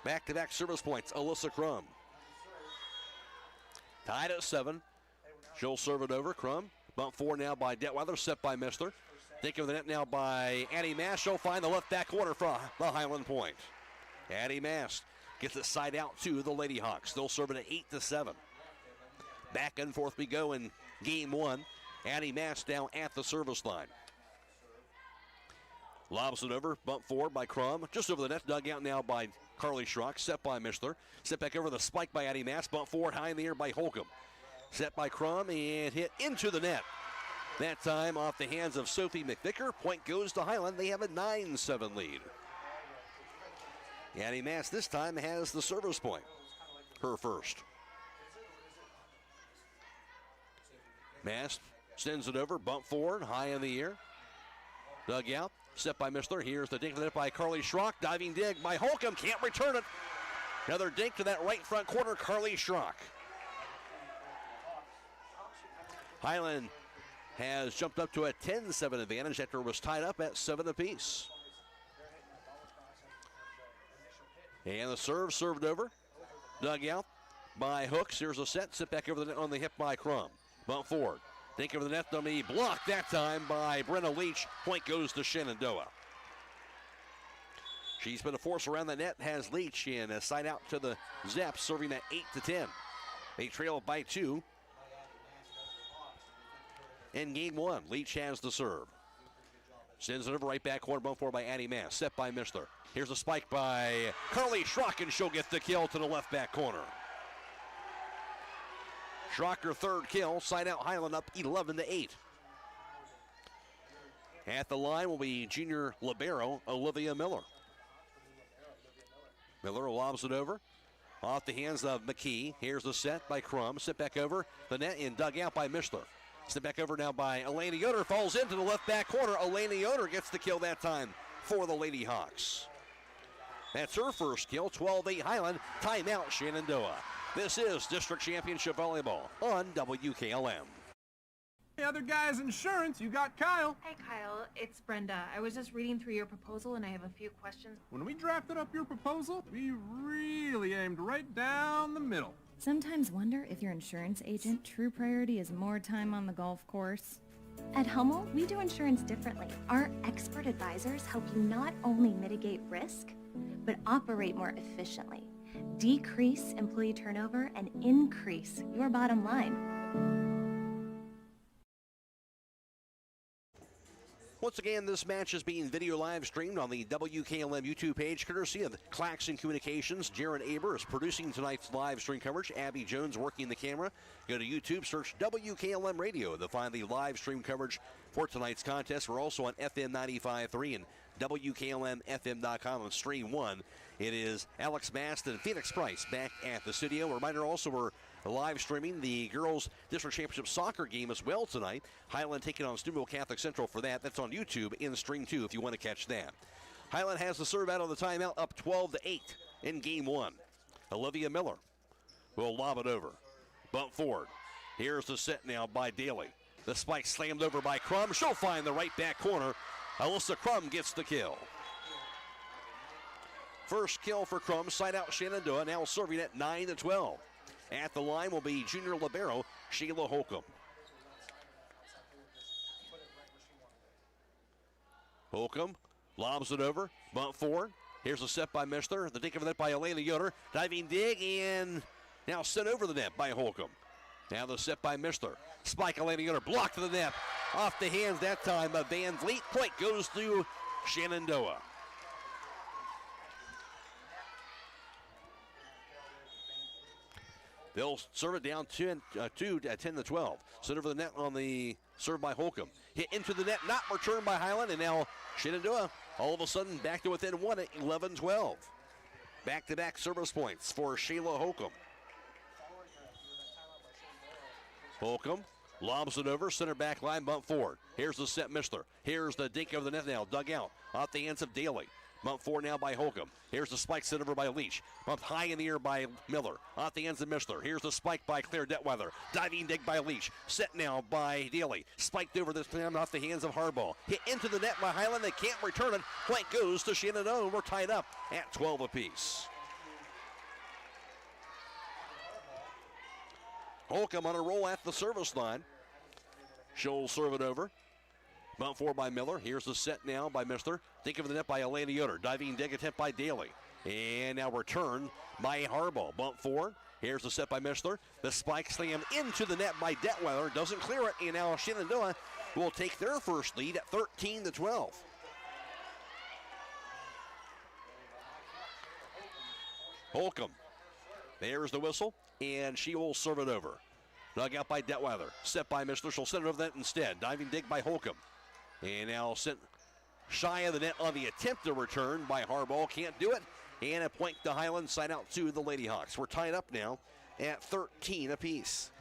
Back-to-back service points, Alyssa Crum. Tied at 7. She'll serve it over. Crum. Bump 4 now by Detweiler, set by Mistler. Think of the net now by Addie Mast. She'll find the left back corner for the Hiland point. Addie Mast gets it side out to the Lady Hawks. They'll serve it at 8-7. Back and forth we go in game 1. Addie Mast now at the service line. Lobs it over, bump forward by Crum. Just over the net, dug out now by Carly Schrock, set by Mistler. Set back over the spike by Addie Mast, bump forward high in the air by Holcomb. Set by Crum and hit into the net. That time off the hands of Sophie McVicker. Point goes to Hiland. They have a 9-7 lead. Addie Mast this time has the service point. Her first. Mast sends it over, bump forward, high in the air. Dug out, set by Mistler. Here's the dink to the net by Carly Schrock. Diving dig by Holcomb, can't return it. Another dink to that right front corner, Carly Schrock. Hiland has jumped up to a 10-7 advantage after it was tied up at 7 apiece. And the serve served over. Dug out by Hooks. Here's a set. Sit back over the net on the hip by Crum. Bump forward. Think over the net dummy. Blocked that time by Brenna Leach. Point goes to Shenandoah. She's been a force around the net. Has Leach in a side out to the Zeps, serving at 8-10. They trail by 2. In game 1, Leach has the serve. Sends it over right back corner, bump forward by Addie Mast, set by Mistler. Here's a spike by Carly Schrock, and she'll get the kill to the left back corner. Schrock, her third kill, side out Hiland up 11-8. At the line will be junior libero Olivia Miller. Miller lobs it over. Off the hands of McKee. Here's the set by Crum. Sit back over the net and dug out by Mistler. Step back over now by Elena Yoder. Falls into the left back corner. Elena Yoder gets the kill that time for the Lady Hawks. That's her first kill. 12-8 Hiland. Timeout Shenandoah. This is District Championship Volleyball on WKLM. Hey, other guy's insurance, you got Kyle. Hey, Kyle, it's Brenda. I was just reading through your proposal, and I have a few questions. When we drafted up your proposal, we really aimed right down the middle. Sometimes wonder if your insurance agent true priority is more time on the golf course. At Hummel, we do insurance differently. Our expert advisors help you not only mitigate risk, but operate more efficiently, decrease employee turnover, and increase your bottom line. Once again, this match is being video live streamed on the WKLM YouTube page, courtesy of Claxon Communications. Jaron Aber is producing tonight's live stream coverage. Abby Jones working the camera. Go to YouTube, search WKLM Radio to find the live stream coverage for tonight's contest. We're also on FM 95.3 and WKLM-FM.com on Stream 1. It is Alex Mast and Phoenix Price back at the studio. A reminder also, we're live streaming the girls district championship soccer game as well tonight. Hiland taking on Steubenville Catholic Central for that. That's on YouTube in Stream 2 if you want to catch that. Hiland has the serve out on the timeout, up 12-8 in game 1. Olivia Miller will lob it over. Bump forward. Here's the set now by Daly. The spike slammed over by Crum. She'll find the right back corner. Alyssa Crum gets the kill. First kill for Crum, side out Shenandoah, now serving at 9-12. At the line will be junior libero Sheila Holcomb. Holcomb lobs it over, bump forward. Here's a set by Mistler. The dink of the net by Elena Yoder. Diving dig and now sent over the net by Holcomb. Now the set by Mistler. Spike Elena Yoder blocked to the net. Off the hands that time of Van Vliet. Point goes to Shenandoah. They'll serve it down 10-12. Sent over the net on the serve by Holcomb. Hit into the net, not returned by Hiland, and now Shenandoah all of a sudden back to within one at 11-12. Back-to-back service points for Sheila Holcomb. Holcomb lobs it over, center back line, bump forward. Here's the set Mistler. Here's the dink of the net now, dug out. Off the hands of Daly. Bump 4 now by Holcomb. Here's the spike sent over by Leach. Bumped high in the air by Miller. Off the ends of Mishler. Here's the spike by Claire Detweiler. Diving dig by Leach. Set now by Daly. Spiked over this time off the hands of Harbaugh. Hit into the net by Hiland. They can't return it. Point goes to Shenandoah. We're tied up at 12 apiece. Holcomb on a roll at the service line. She'll serve it over. Bump 4 by Miller. Here's the set now by Mishler. Think of the net by Elena Yoder. Diving dig attempt by Daly. And now return by Harbaugh. Bump 4. Here's the set by Mishler. The spike slam into the net by Detweiler. Doesn't clear it. And now Shenandoah will take their first lead at 13-12. Holcomb. There's the whistle. And she will serve it over. Dug out by Detweiler. Set by Mishler. She'll send it over that instead. Diving dig by Holcomb. And now sent shy of the net on the attempt to return by Harbaugh. Can't do it. And a point to Hiland. Side out to the Lady Hawks. We're tied up now at 13 apiece.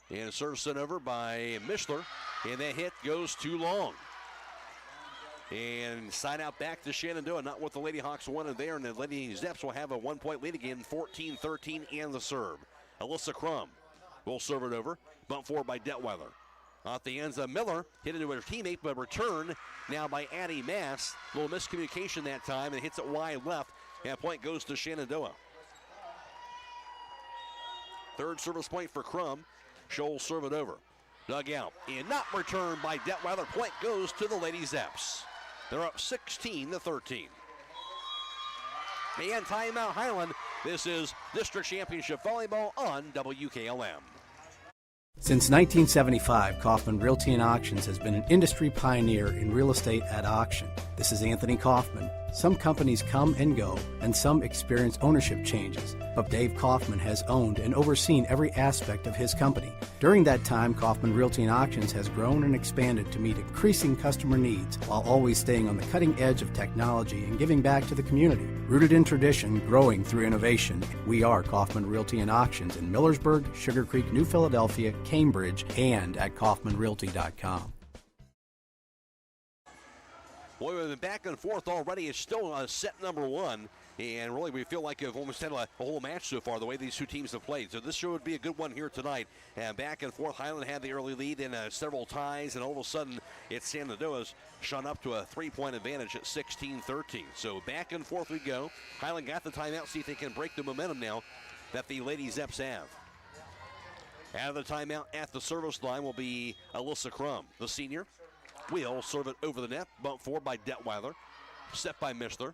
And a serve sent over by Mishler. And that hit goes too long. And side out back to Shenandoah. Not what the Lady Hawks wanted there. And the Lady Zeps will have a 1-point lead again. 14-13 and the serve. Alyssa Crum will serve it over. Bump 4 by Detweiler. Off the ends of Miller. Hit into her teammate, but return now by Addie Mass. A little miscommunication that time, and hits it wide left. And point goes to Shenandoah. Third service point for Crum. She'll serve it over. Dug out. And not returned by Detweiler. Point goes to the Lady Zeps. They're up 16-13. And timeout Hiland. This is District Championship Volleyball on WKLM. Since 1975, Kaufman Realty and Auctions has been an industry pioneer in real estate at auction. This is Anthony Kaufman. Some companies come and go, and some experience ownership changes, but Dave Kaufman has owned and overseen every aspect of his company. During that time, Kaufman Realty and Auctions has grown and expanded to meet increasing customer needs while always staying on the cutting edge of technology and giving back to the community. Rooted in tradition, growing through innovation, we are Kaufman Realty and Auctions in Millersburg, Sugar Creek, New Philadelphia, Cambridge, and at KaufmanRealty.com. Boy, we've been back and forth already. It's still set number one. And really, we feel like we've almost had a whole match so far, the way these two teams have played. So this sure would be a good one here tonight. And back and forth, Hiland had the early lead in several ties. And all of a sudden, it's Shenandoah's shot up to a 3-point advantage at 16-13. So back and forth we go. Hiland got the timeout. See if they can break the momentum now that the Lady Zeps have. Out of the timeout at the service line will be Alyssa Crum, the senior. Will serve it over the net. Bump 4 by Detweiler. Set by Mishler.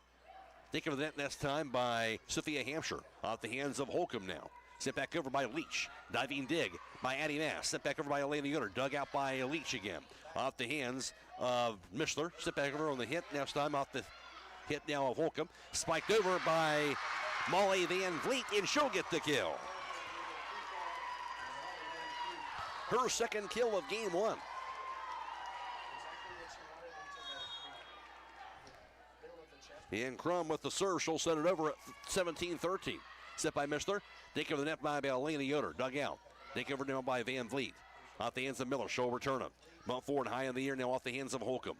Think of the net next time by Sophia Hampshire. Off the hands of Holcomb now. Sent back over by Leach. Diving dig by Addie Mass. Sent back over by Elena Yoder. Dug out by Leach again. Off the hands of Mishler. Sent back over on the hit. Next time off the hit now of Holcomb. Spiked over by Molly Van Vliet, and she'll get the kill. Her second kill of game one. And Crum with the serve. She'll set it over at 17-13. Set by Mishler. Take over the net by Elena Yoder. Dug out. Take over now by Van Vliet. Off the hands of Miller. She'll return him. Bump forward high in the air now off the hands of Holcomb.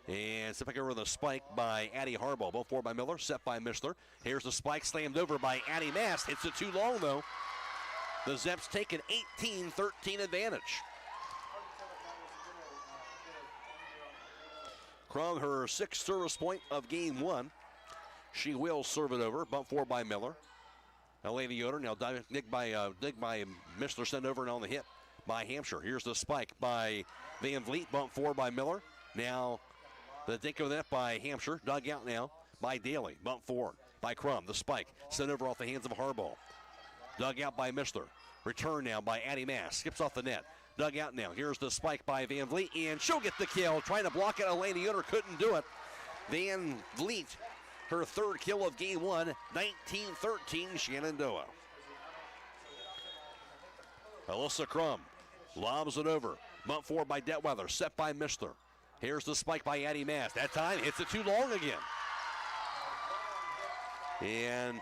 And set back over the spike by Addie Harbaugh. Bump forward by Miller. Set by Mishler. Here's the spike slammed over by Addie Mass. Hits it too long though. The Zeps take an 18-13 advantage. Crum, her sixth service point of game one. She will serve it over. Bump forward by Miller. Elena Yoder now dig by Mishler, sent over and on the hit by Hampshire. Here's the spike by Van Vliet. Bump forward by Miller. Now the dig of the net by Hampshire. Dug out now by Daly. Bump forward by Crum. The spike sent over off the hands of Harbaugh. Dug out by Mishler. Return now by Addie Mass. Skips off the net. Dug out now. Here's the spike by Van Vliet, and she'll get the kill. Trying to block it. Elena Yoder couldn't do it. Van Vliet, her third kill of game one. 19-13 Shenandoah. Alyssa Crum lobs it over. Bump forward by Detweiler. Set by Mishler. Here's the spike by Addie Mass. That time hits it too long again. And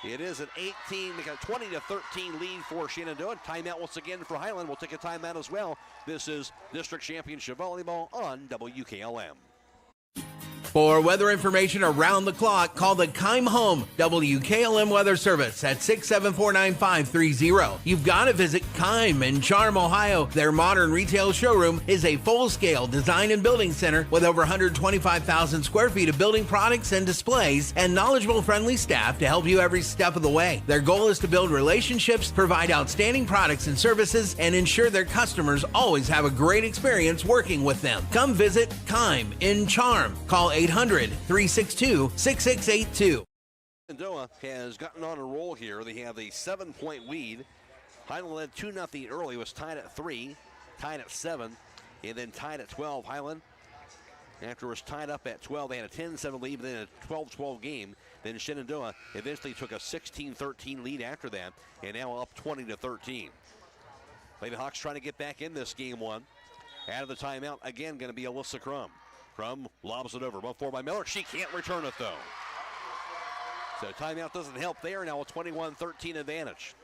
It is an 20-13 lead for Shenandoah. Timeout once again for Hiland. We'll take a timeout as well. This is District Championship Volleyball on WKLM. For weather information around the clock, call the Keim Home WKLM Weather Service at 674-9530. You've got to visit Keim in Charm, Ohio. Their modern retail showroom is a full-scale design and building center with over 125,000 square feet of building products and displays and knowledgeable, friendly staff to help you every step of the way. Their goal is to build relationships, provide outstanding products and services, and ensure their customers always have a great experience working with them. Come visit Keim in Charm. Call 800-362-6682. Shenandoah has gotten on a roll here. They have a 7-point lead. Hiland led 2-0 early, was tied at 3, tied at 7, and then tied at 12. Hiland, after it was tied up at 12, they had a 10-7 lead, but then a 12-12 game. Then Shenandoah eventually took a 16-13 lead after that, and now up 20-13. Lady Hawks trying to get back in this game one. Out of the timeout, again, going to be Alyssa Crum. Crum lobs it over. 1-4 by Miller. She can't return it, though. So timeout doesn't help there. Now a 21-13 advantage.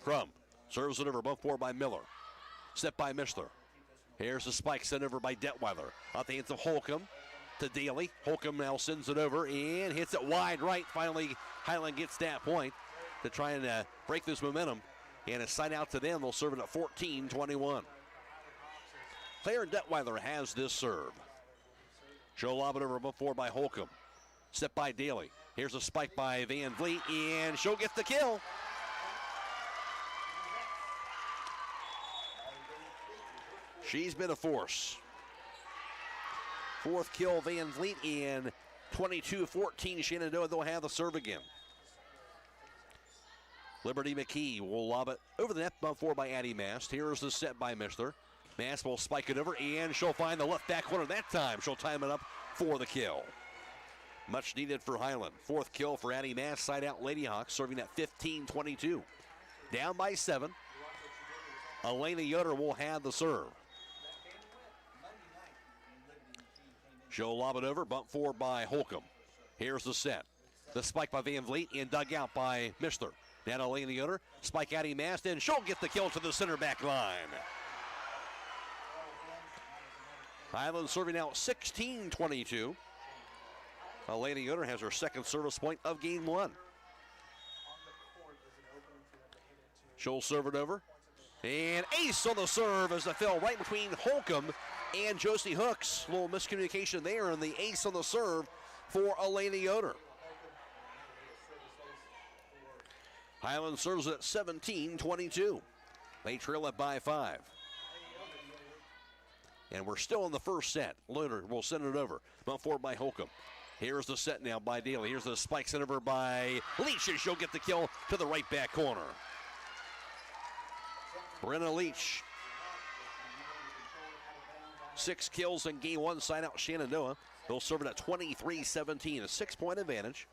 Crum serves it over. 1-4 by Miller. Set by Mishler. Here's the spike sent over by Detweiler. Off the hands of Holcomb to Daly. Holcomb now sends it over and hits it wide right. Finally, Hiland gets that point to try and break this momentum. And a side out to them. They'll serve it at 14-21. Claire Detweiler has this serve. She'll lob it over 1-4 by Holcomb. Set by Daly. Here's a spike by Van Vliet, and she'll get the kill. She's been a force. Fourth kill, Van Vliet, and 22-14. Shenandoah, they'll have the serve again. Liberty McKee will lob it over the net, 1-4 by Addie Mast. Here's the set by Mishler. Mast will spike it over, and she'll find the left back corner that time. She'll time it up for the kill. Much needed for Hiland. Fourth kill for Addie Mast. Side out Lady Hawks, serving at 15-22. Down by 7. Elena Yoder will have the serve. She'll lob it over, bump forward by Holcomb. Here's the set. The spike by Van Vliet and dug out by Mishler. Now to Elena Yoder, spike Addie Mast, and she'll get the kill to the center back line. Hiland serving out 16-22. Elena Yoder has her second service point of game one. She'll serve it over. And ace on the serve as it fell right between Holcomb and Josie Hooks. A little miscommunication there, and the ace on the serve for Elena Yoder. Hiland serves at 17-22. They trail it by 5. And we're still in the first set. Loder will send it over. Bump forward by Holcomb. Here's the set now by Daly. Here's the spike sent over by Leach, and she'll get the kill to the right back corner. Brenna Leach. 6 kills in game one. Side out Shenandoah. They'll serve it at 23-17, a 6-point advantage.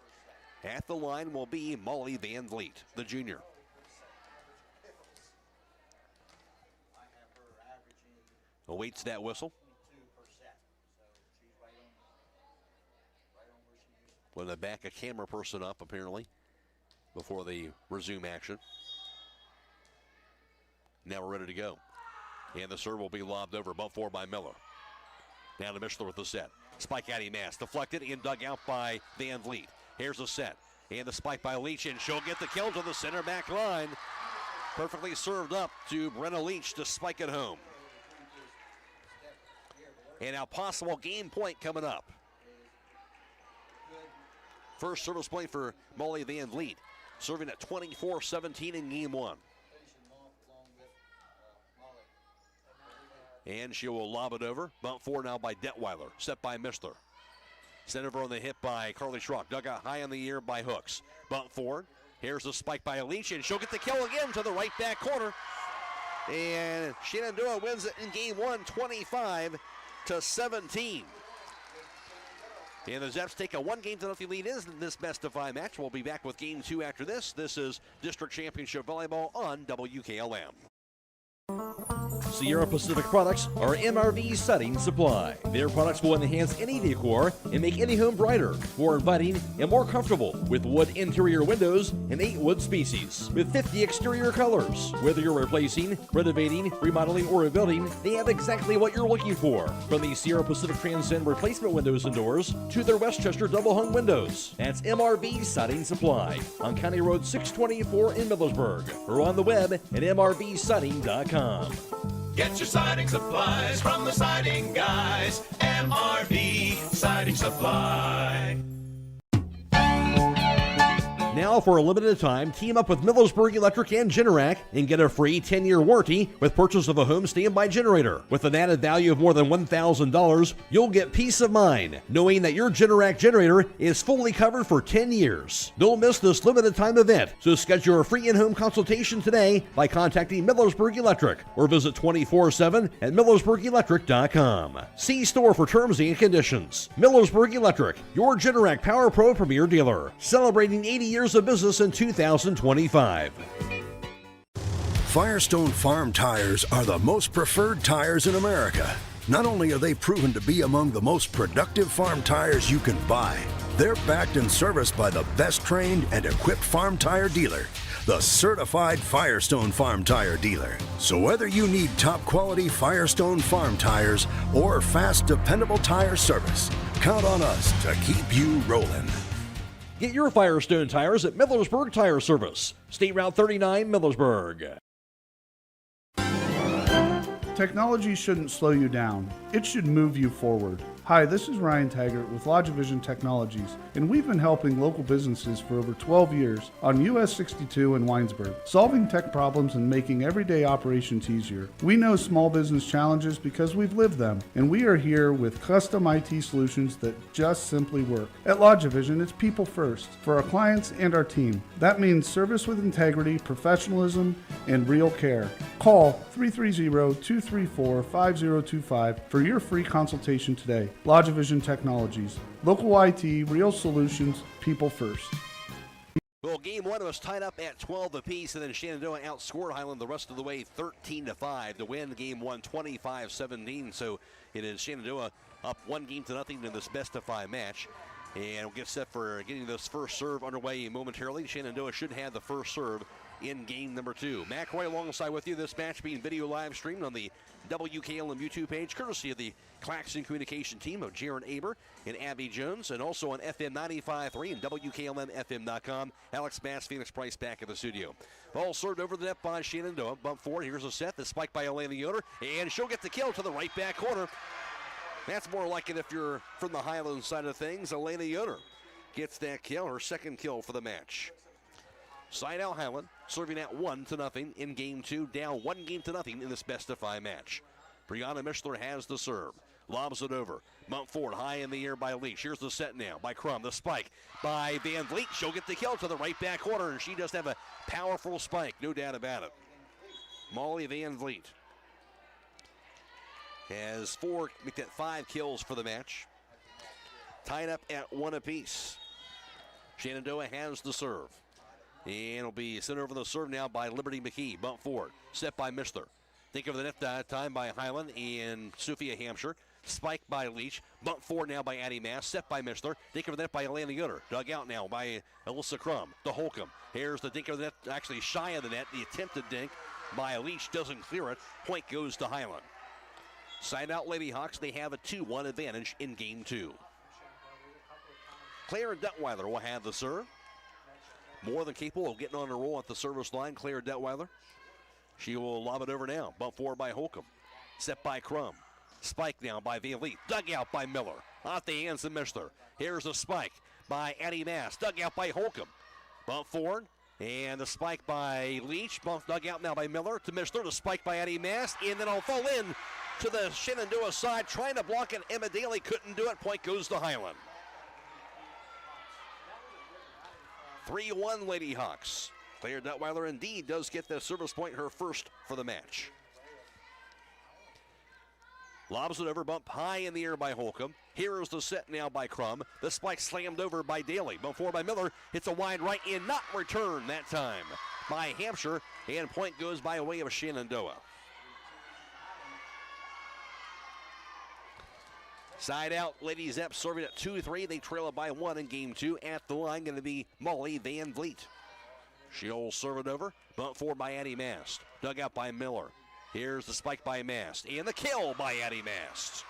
At the line will be Molly Van Vliet, the junior. Awaits that whistle. When they back a camera person up, apparently, before they resume action. Now we're ready to go. And the serve will be lobbed over, bump forward by Miller. Now to Mishler with the set. Spike Addie Mast, deflected and dug out by Van Vliet. Here's the set. And the spike by Leach, and she'll get the kill to the center back line. Perfectly served up to Brenna Leach to spike it home. And now possible game point coming up. First service point for Molly Van Vliet, serving at 24-17 in game one. And she will lob it over. Bump forward now by Detweiler, set by Mishler. Sent over on the hit by Carly Schrock. Dug out high in the air by Hooks. Bump forward. Here's the spike by Leach, and she'll get the kill again to the right back corner. And Shenandoah wins it in game one, 25-17. And the Zeps take a 1-0 lead in this best of 5 match. We'll be back with game 2 after this. This is District Championship Volleyball on WKLM. Sierra Pacific products are MRV Setting Supply. Their products will enhance any decor and make any home brighter, more inviting, and more comfortable with wood interior windows and 8 wood species with 50 exterior colors. Whether you're replacing, renovating, remodeling, or rebuilding, they have exactly what you're looking for. From the Sierra Pacific Transcend replacement windows and doors to their Westchester double hung windows. That's MRV Siding Supply on County Road 624 in Millersburg or on the web at mrvsiding.com. Get your siding supplies from the siding guys. MRV Siding Supply. Now, for a limited time, team up with Millersburg Electric and Generac and get a free 10-year warranty with purchase of a home standby generator. With an added value of more than $1,000, you'll get peace of mind knowing that your Generac generator is fully covered for 10 years. Don't miss this limited time event, so schedule a free in-home consultation today by contacting Millersburg Electric or visit 24/7 at millersburgelectric.com. See store for terms and conditions. Millersburg Electric, your Generac Power Pro Premier dealer, celebrating 80 years of business in 2025. Firestone Farm Tires are the most preferred tires in America. Not only are they proven to be among the most productive farm tires you can buy, they're backed and serviced by the best trained and equipped farm tire dealer, the certified Firestone Farm Tire dealer. So whether you need top quality Firestone Farm Tires or fast, dependable tire service, count on us to keep you rolling. Get your Firestone tires at Millersburg Tire Service, State Route 39, Millersburg. Technology shouldn't slow you down. It should move you forward. Hi, this is Ryan Taggart with LodgeVision Technologies, and we've been helping local businesses for over 12 years on US 62 in Winesburg, solving tech problems and making everyday operations easier. We know small business challenges because we've lived them, and we are here with custom IT solutions that just simply work. At LodgeVision, it's people first for our clients and our team. That means service with integrity, professionalism, and real care. Call 330-234-5025 for your free consultation today. LodgeVision Technologies. Local IT, real solutions, people first. Well, game one was tied up at 12 apiece, and then Shenandoah outscored Hiland the rest of the way 13-5 to win game one 25-17. So it is Shenandoah up 1-0 in this best-of-5 match. And we'll get set for getting this first serve underway momentarily. Shenandoah should have the first serve in game number 2. Matt Croy alongside with you. This match being video live streamed on the WKLM YouTube page, courtesy of the Claxon communication team of Jaron Aber and Abby Jones, and also on FM 95.3 and WKLM-FM.com. Alex Bass, Phoenix Price back in the studio. Ball served over the net by Shenandoah. Bump forward. Here's a set. The spike by Elena Yoder, and she'll get the kill to the right back corner. That's more like it if you're from the Highland side of things. Elena Yoder gets that kill, her second kill for the match. Side out Highland, serving at 1-0 in game 2, down 1-0 in this best-of-5 match. Brianna Mishler has the serve, lobs it over. Mount Ford high in the air by Leach. Here's the set now by Crum. The spike by Van Vliet. She'll get the kill to the right back corner, and she does have a powerful spike, no doubt about it. Molly Van Vliet has 5 kills for the match. Tied up at 1 apiece. Shenandoah has the serve. And it'll be sent over the serve now by Liberty McKee. Bump forward. Set by Mishler. Think of the net that time by Highland and Sophia Hampshire. Spike by Leach. Bump forward now by Addie Mass. Set by Mishler. Dink of the net by Elena Yoder. Dug out now by Alyssa Crum. To Holcomb. Here's the dink of the net, actually shy of the net. The attempted dink by Leach doesn't clear it. Point goes to Highland. Side out Lady Hawks. They have a 2-1 advantage in game 2. Claire Detweiler will have the serve. More than capable of getting on a roll at the service line, Claire Detweiler. She will lob it over now. Bump forward by Holcomb. Set by Crum. Spike now by Van Vliet. Dug out by Miller. Off the hands of Mishler. Here's a spike by Addie Mass. Dug out by Holcomb. Bump forward. And the spike by Leach. Bump dug out now by Miller to Mishler. The spike by Addie Mass. And then it'll fall in to the Shenandoah side. Trying to block it. Emma Daly couldn't do it. Point goes to Highland. 3-1 Lady Hawks. Claire Detweiler indeed does get the service point, her first for the match. Lobs it over, bump high in the air by Holcomb. Here is the set now by Crum. The spike slammed over by Daly. Bump forward by Miller. Hits a wide right and not returned that time by Hampshire. And point goes by way of Shenandoah. Side out, Lady Zeps serving at 2-3. They trail it by 1 in game 2. At the line, going to be Molly Van Vliet. She'll serve it over. Bunt forward by Addie Mast. Dug out by Miller. Here's the spike by Mast. And the kill by Addie Mast.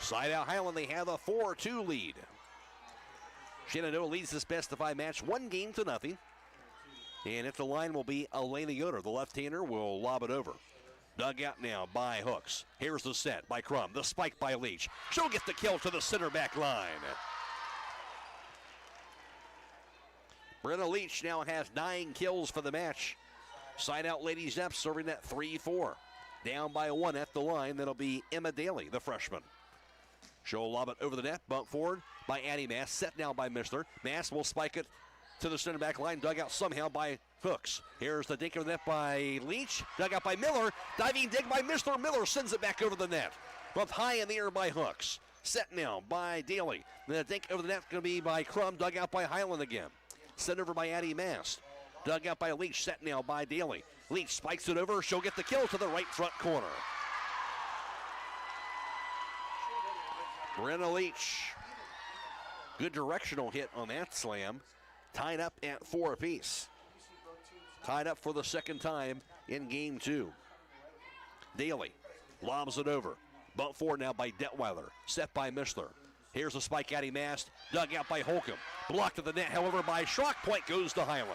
Side out Hiland, they have a 4-2 lead. Shenandoah leads this best of 5 match 1-0. And at the line will be Elena Yoder. The left-hander will lob it over. Dug out now by Hooks. Here's the set by Crum. The spike by Leach. She'll get the kill to the center back line. Brenna Leach now has 9 kills for the match. Side out Lady Zeps serving at 3-4. Down by 1 at the line. That'll be Emma Daly, the freshman. She'll lob it over the net. Bump forward by Addie Mast. Set now by Missler. Mast will spike it to the center back line. Dug out somehow by Hooks. Here's the dink of the net by Leach. Dug out by Miller. Diving dig by Missler. Miller sends it back over the net. Bumped high in the air by Hooks. Set now by Daly. The dink over the net going to be by Crum. Dug out by Hiland again. Sent over by Addie Mast. Dug out by Leach. Set now by Daly. Leach spikes it over. She'll get the kill to the right front corner. Brenna Leach. Good directional hit on that slam. Tied up at 4 apiece. Tied up for the second time in game 2. Daly lobs it over. Bump forward now by Detweiler. Set by Missler. Here's a spike Addie Mast. Dug out by Holcomb. Blocked at the net, however, by Schrock. Point goes to Hiland.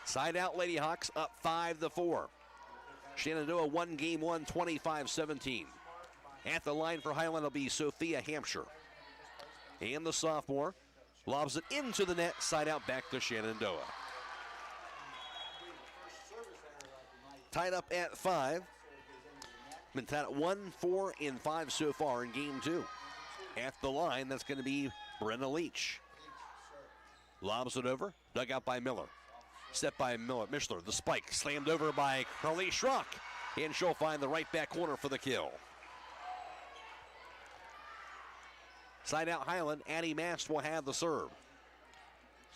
Side out Lady Hawks up 5-4. Shenandoah won game 1, 25-17. At the line for Hiland will be Sophia Hampshire. And the sophomore lobs it into the net, side out back to Shenandoah. Tied up at 5. Been tied at 1, 4, and 5 so far in game 2. At the line, that's going to be Brenna Leach. Lobs it over, dug out by Miller. Set by Mishler. The spike slammed over by Carly Schrock. And she'll find the right back corner for the kill. Side out Hiland. Addie Mast will have the serve.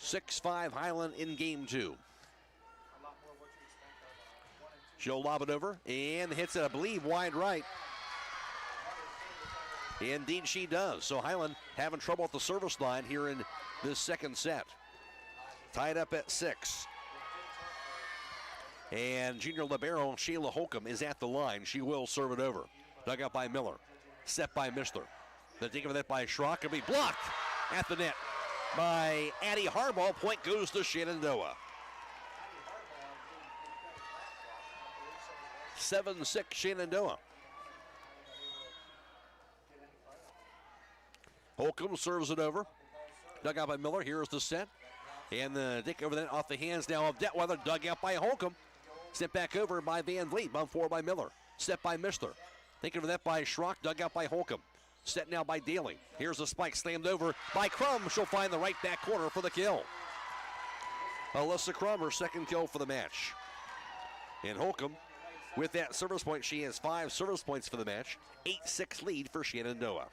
6-5 Hiland in game 2. She'll lob it over and hits it, I believe, wide right. Indeed she does. So Hiland having trouble at the service line here in this second set. Tied up at 6. And junior libero Sheila Holcomb is at the line. She will serve it over. Dug out by Miller. Set by Mishler. The dig of that by Schrock will be blocked at the net by Addie Harbaugh. Point goes to Shenandoah. 7-6 Shenandoah. Holcomb serves it over. Dug out by Miller. Here's the set. And the dig over that off the hands now of Detweiler. Dug out by Holcomb. Sent back over by Van Vliet. Bump forward by Miller. Set by Mishler. Thinking of that by Schrock. Dug out by Holcomb. Set now by Daly. Here's the spike slammed over by Crum. She'll find the right back corner for the kill. Alyssa Crum, her second kill for the match. And Holcomb, with that service point, she has 5 service points for the match. 8-6 lead for Shenandoah.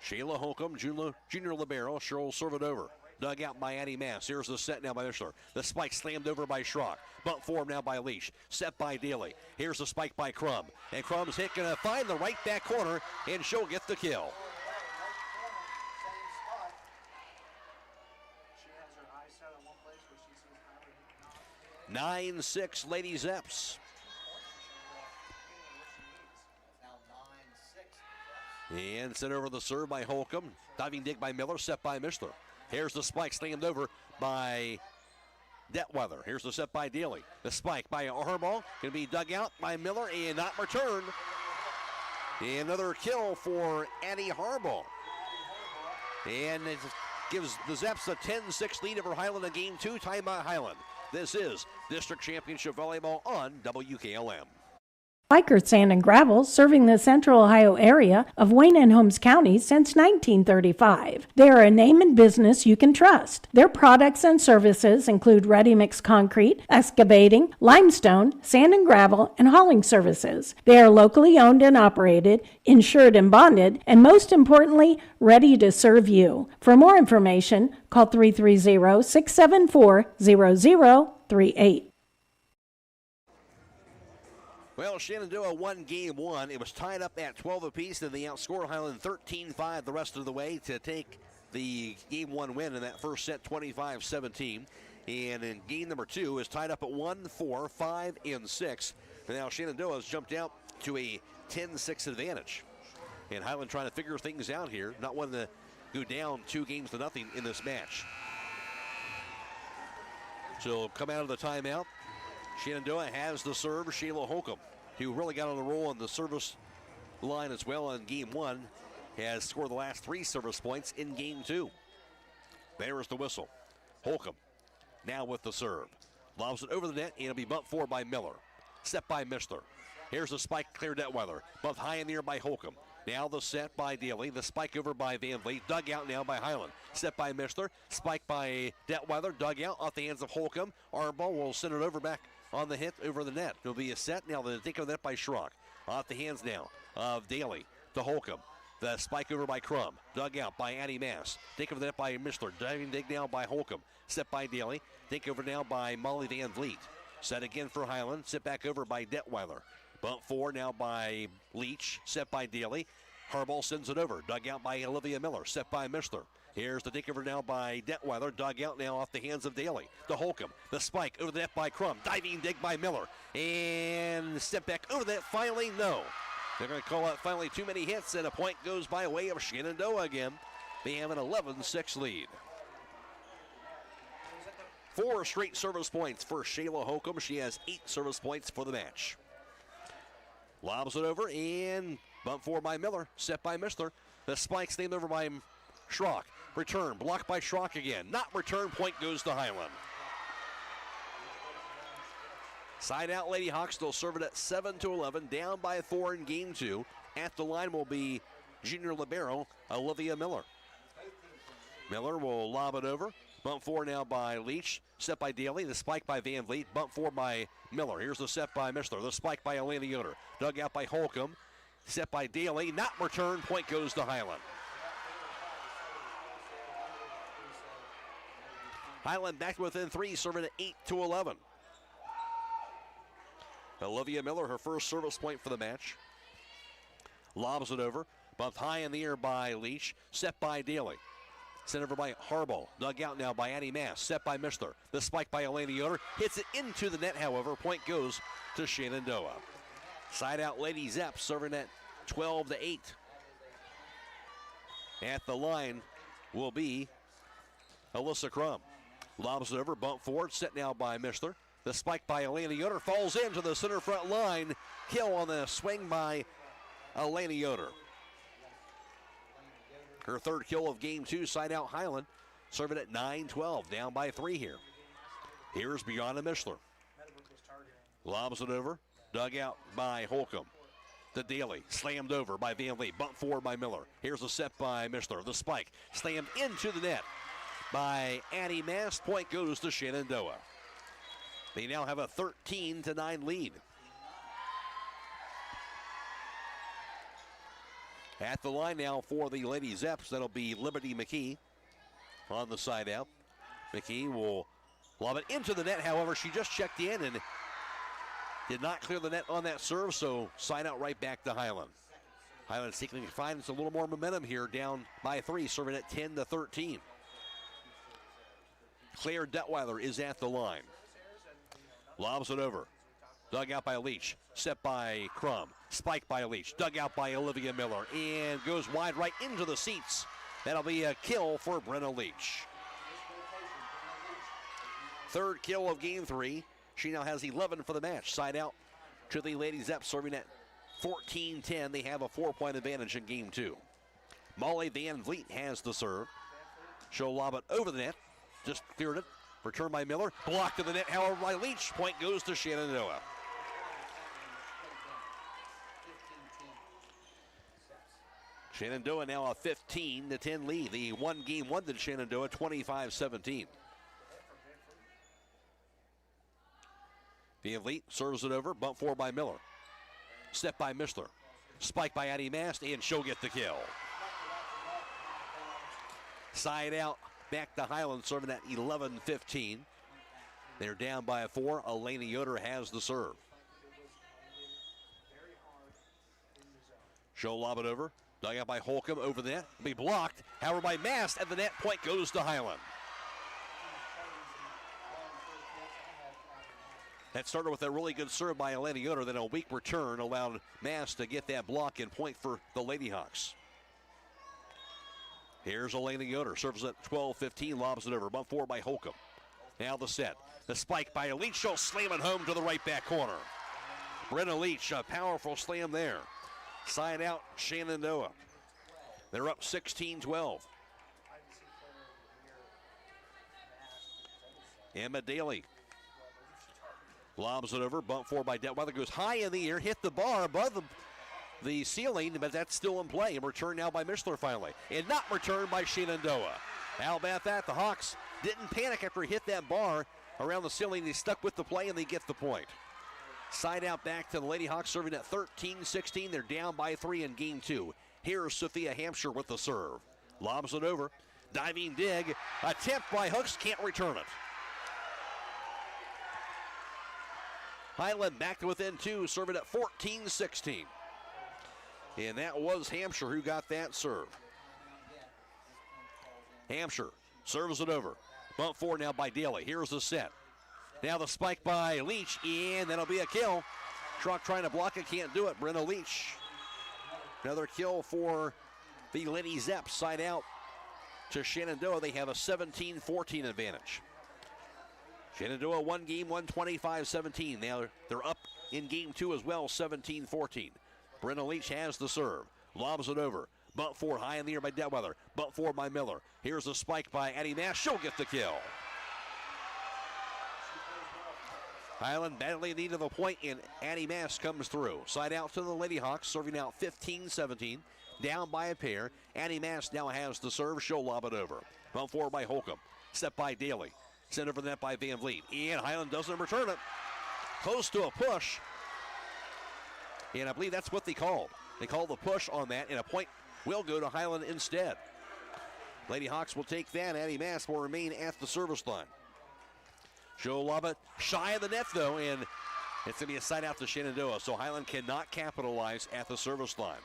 Shayla Holcomb, junior libero. She'll serve it over. Dug out by Addie Mast. Here's the set now by Mishler. The spike slammed over by Schrock. Bump forward now by Leach. Set by Daly. Here's the spike by Crum. And Crum's hit going to find the right back corner, and she'll get the kill. She has her eyes set on one place where she sees 9-6 Lady Zeps. now 9-6. And sent over the serve by Holcomb. Diving dig by Miller. Set by Mishler. Here's the spike slammed over by Detweiler. Here's the set by Daly. The spike by Harbaugh. Going to be dug out by Miller and not returned. And another kill for Addie Harbaugh. And it gives the Zeps a 10-6 lead over Hiland in game 2. Time by Hiland. This is District Championship Volleyball on WKLM. Biker Sand and Gravel, serving the Central Ohio area of Wayne and Holmes County since 1935. They are a name and business you can trust. Their products and services include ready-mix concrete, excavating, limestone, sand and gravel, and hauling services. They are locally owned and operated, insured and bonded, and most importantly, ready to serve you. For more information, call 330-674-0038. Well, Shenandoah won game one. It was tied up at 12 apiece, and they outscored Hiland 13-5 the rest of the way to take the game one win in that first set, 25-17. And in game number two is tied up at 1-4, 5-6. And now Shenandoah has jumped out to a 10-6 advantage. And Hiland trying to figure things out here, not wanting to go down 2-0 in this match. So come out of the timeout. Shenandoah has the serve. Shayla Holcomb, who really got on the roll on the service line as well in game one, has scored the last 3 service points in game two. There is the whistle. Holcomb now with the serve. Lobs it over the net, and it'll be bumped forward by Miller. Set by Mishler. Here's the spike, clear Detweiler. Bumped high in the air by Holcomb. Now the set by Daly. The spike over by Van Vliet. Dug out now by Hiland. Set by Mishler. Spike by Detweiler. Dug out off the hands of Holcomb. Armball will send it over back on the hit over the net. It'll be a set. Now the take of the net by Schrock. Off the hands now of Daly to Holcomb. The spike over by Crum. Dug out by Addie Mass. Take over the net by Mishler. Diving dig now by Holcomb. Set by Daly. Take over now by Molly Van Vliet. Set again for Hiland. Set back over by Detweiler. Bump 4 now by Leach. Set by Daly. Harbaugh sends it over. Dug out by Olivia Miller. Set by Mishler. Here's the takeover now by Detweiler. Dug out now off the hands of Daly. To Holcomb. The spike over the net by Crum. Diving dig by Miller. And step back over that. Finally, no. They're going to call out finally too many hits, and a point goes by way of Shenandoah again. They have an 11-6 lead. 4 straight service points for Shayla Holcomb. She has 8 service points for the match. Lobs it over and bump 4 by Miller. Set by Mishler. The spike's named over by Schrock. Return. Blocked by Schrock again. Not return. Point goes to Hiland. Side out Lady Hawks still serving at 7-11. Down by 4 in game 2. At the line will be junior libero Olivia Miller. Miller will lob it over. Bump 4 now by Leach. Set by Daly. The spike by Van Vliet. Bump 4 by Miller. Here's the set by Mishler. The spike by Elena Yoder. Dug out by Holcomb. Set by Daly. Not returned. Point goes to Hiland. Hiland back within 3, serving at 8-11. Olivia Miller, her first service point for the match. Lobs it over. Bumped high in the air by Leach. Set by Daly. Sent over by Harbaugh. Dug out now by Addie Mass. Set by Mishler. The spike by Elena Yoder. Hits it into the net, however. Point goes to Shenandoah. Side out Lady Zeps serving at 12-8. At the line will be Alyssa Crum. Lobs it over. Bump forward. Set now by Mishler. The spike by Elena Yoder falls into the center front line. Kill on the swing by Elena Yoder. Her third kill of game 2, side out Hiland. Serving at 9-12, down by 3 here. Here's Brianna Mishler. Lobs it over. Dug out by Holcomb. To Daly. Slammed over by Van Vliet. Bump forward by Miller. Here's the set by Mishler. The spike. Slammed into the net by Addie Mass. Point goes to Shenandoah. They now have a 13-9 lead. At the line now for the Lady Zeps, that'll be Liberty McKee on the side out. McKee will lob it into the net. However, she just checked in and did not clear the net on that serve, so side out right back to Hiland. Hiland seeking to find a little more momentum here, down by 3, serving at 10-13. Claire Detweiler is at the line. Lobs it over. Dug out by Leach. Set by Crum. Spiked by Leach. Dug out by Olivia Miller. And goes wide right into the seats. That'll be a kill for Brenna Leach. Third kill of game 3. She now has 11 for the match. Side out to the Lady Zeps, serving at 14-10. They have a 4-point advantage in game 2. Molly Van Vliet has the serve. She'll lob it over the net. Just cleared it. Return by Miller. Blocked to the net, however, by Leach. Point goes to Shenandoah. Shenandoah now a 15-10 lead. The one game won to Shenandoah 25-17. Van Vliet serves it over. Bump forward by Miller. Step by Mishler. Spike by Addie Mast, and she'll get the kill. Side out, back to Hiland, serving at 11-15. They're down by a 4. Elena Yoder has the serve. She'll lob it over. Dug out by Holcomb over the net. Be blocked. However, by Mast, and the net point goes to Hiland. That started with a really good serve by Elena Yoder, then a weak return allowed Mast to get that block and point for the Lady Hawks. Here's Elena Yoder, serves at 12-15, lobs it over. Bump forward by Holcomb. Now the set. The spike by Leach. She'll slam it home to the right back corner. Brenna Leach, a powerful slam there. Side out, Shenandoah. They're up 16-12. Emma Daly lobs it over. Bump forward by Detweiler. Goes high in the air. Hit the bar above the ceiling, but that's still in play. And returned now by Mishler finally. And not returned by Shenandoah. How about that? The Hawks didn't panic after he hit that bar around the ceiling. They stuck with the play, and they get the point. Side out back to the Lady Hawks, serving at 13-16. They're down by 3 in game 2. Here's Sophia Hampshire with the serve. Lobs it over. Diving dig. Attempt by Hooks. Can't return it. Hiland back to within 2, serving at 14-16. And that was Hampshire who got that serve. Hampshire serves it over. Bump forward now by Daly. Here's the set. Now the spike by Leach, and that'll be a kill. Truck trying to block it, can't do it. Brenna Leach. Another kill for the Lady Zeps. Side out to Shenandoah. They have a 17-14 advantage. Shenandoah one game, 125-17. Now they're up in game 2 as well, 17-14. Brenna Leach has the serve. Lobs it over. Bump forward high in the air by Detweiler. Bump forward by Miller. Here's a spike by Addie Mast. She'll get the kill. Hiland badly in need of a point, and Addie Mast comes through. Side out to the Lady Hawks, serving out 15-17. Down by a pair. Addie Mast now has the serve. She'll lob it over. Bump forward by Holcomb. Step by Daly. Sent over the net by Van Vliet. And Hiland doesn't return it. Close to a push. And I believe that's what they called. They called the push on that, and a point will go to Hiland instead. Lady Hawks will take that. Addie Mast will remain at the service line. She'll lob it shy of the net, though, and it's going to be a side out to Shenandoah. So Hiland cannot capitalize at the service line.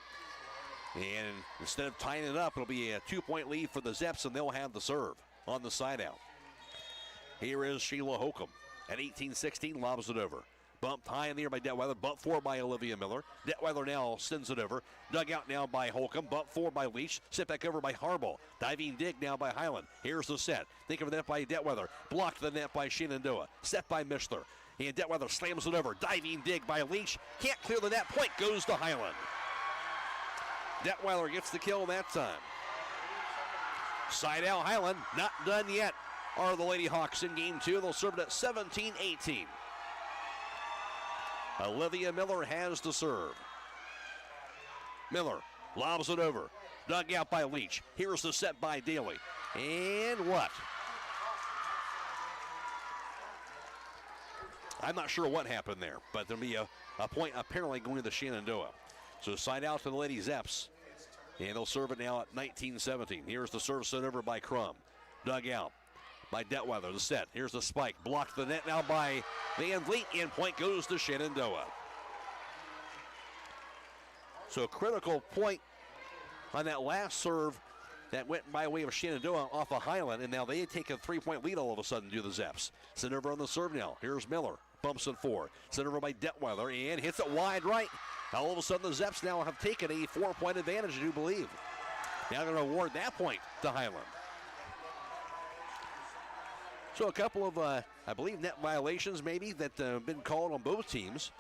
And instead of tying it up, it'll be a 2-point lead for the Zeps, and they'll have the serve on the side out. Here is Sheila Holcomb at 18-16, lobs it over. Bumped high in the air by Detweiler. Bump forward by Olivia Miller. Detweiler now sends it over. Dug out now by Holcomb. Bump forward by Leach. Set back over by Harbaugh. Diving dig now by Hiland. Here's the set. Think of the net by Detweiler. Blocked the net by Shenandoah. Set by Mishler. And Detweiler slams it over. Diving dig by Leach. Can't clear the net. Point goes to Hiland. Detweiler gets the kill that time. Side out Hiland. Not done yet are the Lady Hawks in game 2. They'll serve it at 17-18. Olivia Miller has the serve. Miller lobs it over. Dug out by Leach. Here's the set by Daly. And what? I'm not sure what happened there, but there'll be a point apparently going to the Shenandoah. So side out to the Lady Zeps. And they'll serve it now at 19-17. Here's the serve sent over by Crum. Dug out by Detweiler, the set. Here's the spike. Blocked the net now by Van Vliet, and point goes to Shenandoah. So a critical point on that last serve that went by way of Shenandoah off of Hiland, and now they take a 3-point lead all of a sudden to the Zeps. Sent over on the serve now. Here's Miller. Bumps it forward. Sent over by Detweiler, and hits it wide right. All of a sudden the Zeps now have taken a 4-point advantage, I do believe. Now they're going to award that point to Hiland. So a couple of, I believe, net violations maybe that have been called on both teams.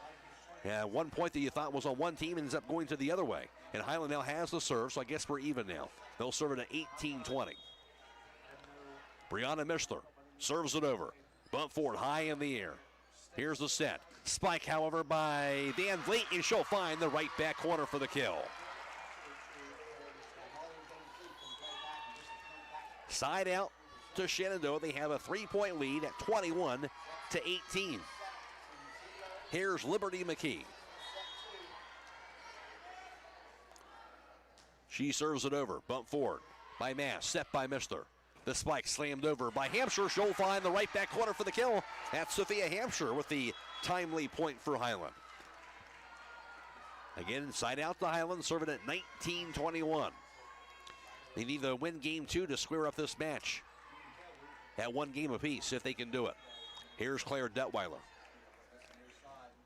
One point that you thought was on one team ends up going to the other way. And Hiland now has the serve, so I guess we're even now. They'll serve it at 18-20. Brianna Mishler serves it over. Bump forward, high in the air. Here's the set. Spike, however, by Van Vliet, and she'll find the right back corner for the kill. Side out to Shenandoah. They have a 3-point lead at 21-18. Here's Liberty McKee. She serves it over. Bump forward by Mass. Set by Mister. The spike slammed over by Hampshire. She'll find the right back corner for the kill. That's Sophia Hampshire with the timely point for Hiland. Again, side out to Hiland, serving at 19-21. They need to win game 2 to square up this match at 1 game apiece if they can do it. Here's Claire Detweiler.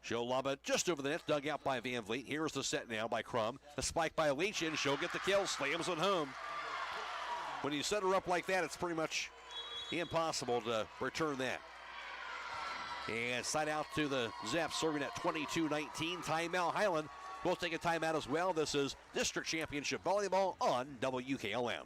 She'll lob it just over the net, dug out by Van Vliet. Here's the set now by Crum. The spike by Leach, and she'll get the kill, slams it home. When you set her up like that, it's pretty much impossible to return that. And side out to the Zeps, serving at 22-19. Timeout, Hiland. We'll take a timeout as well. This is District Championship Volleyball on WKLM.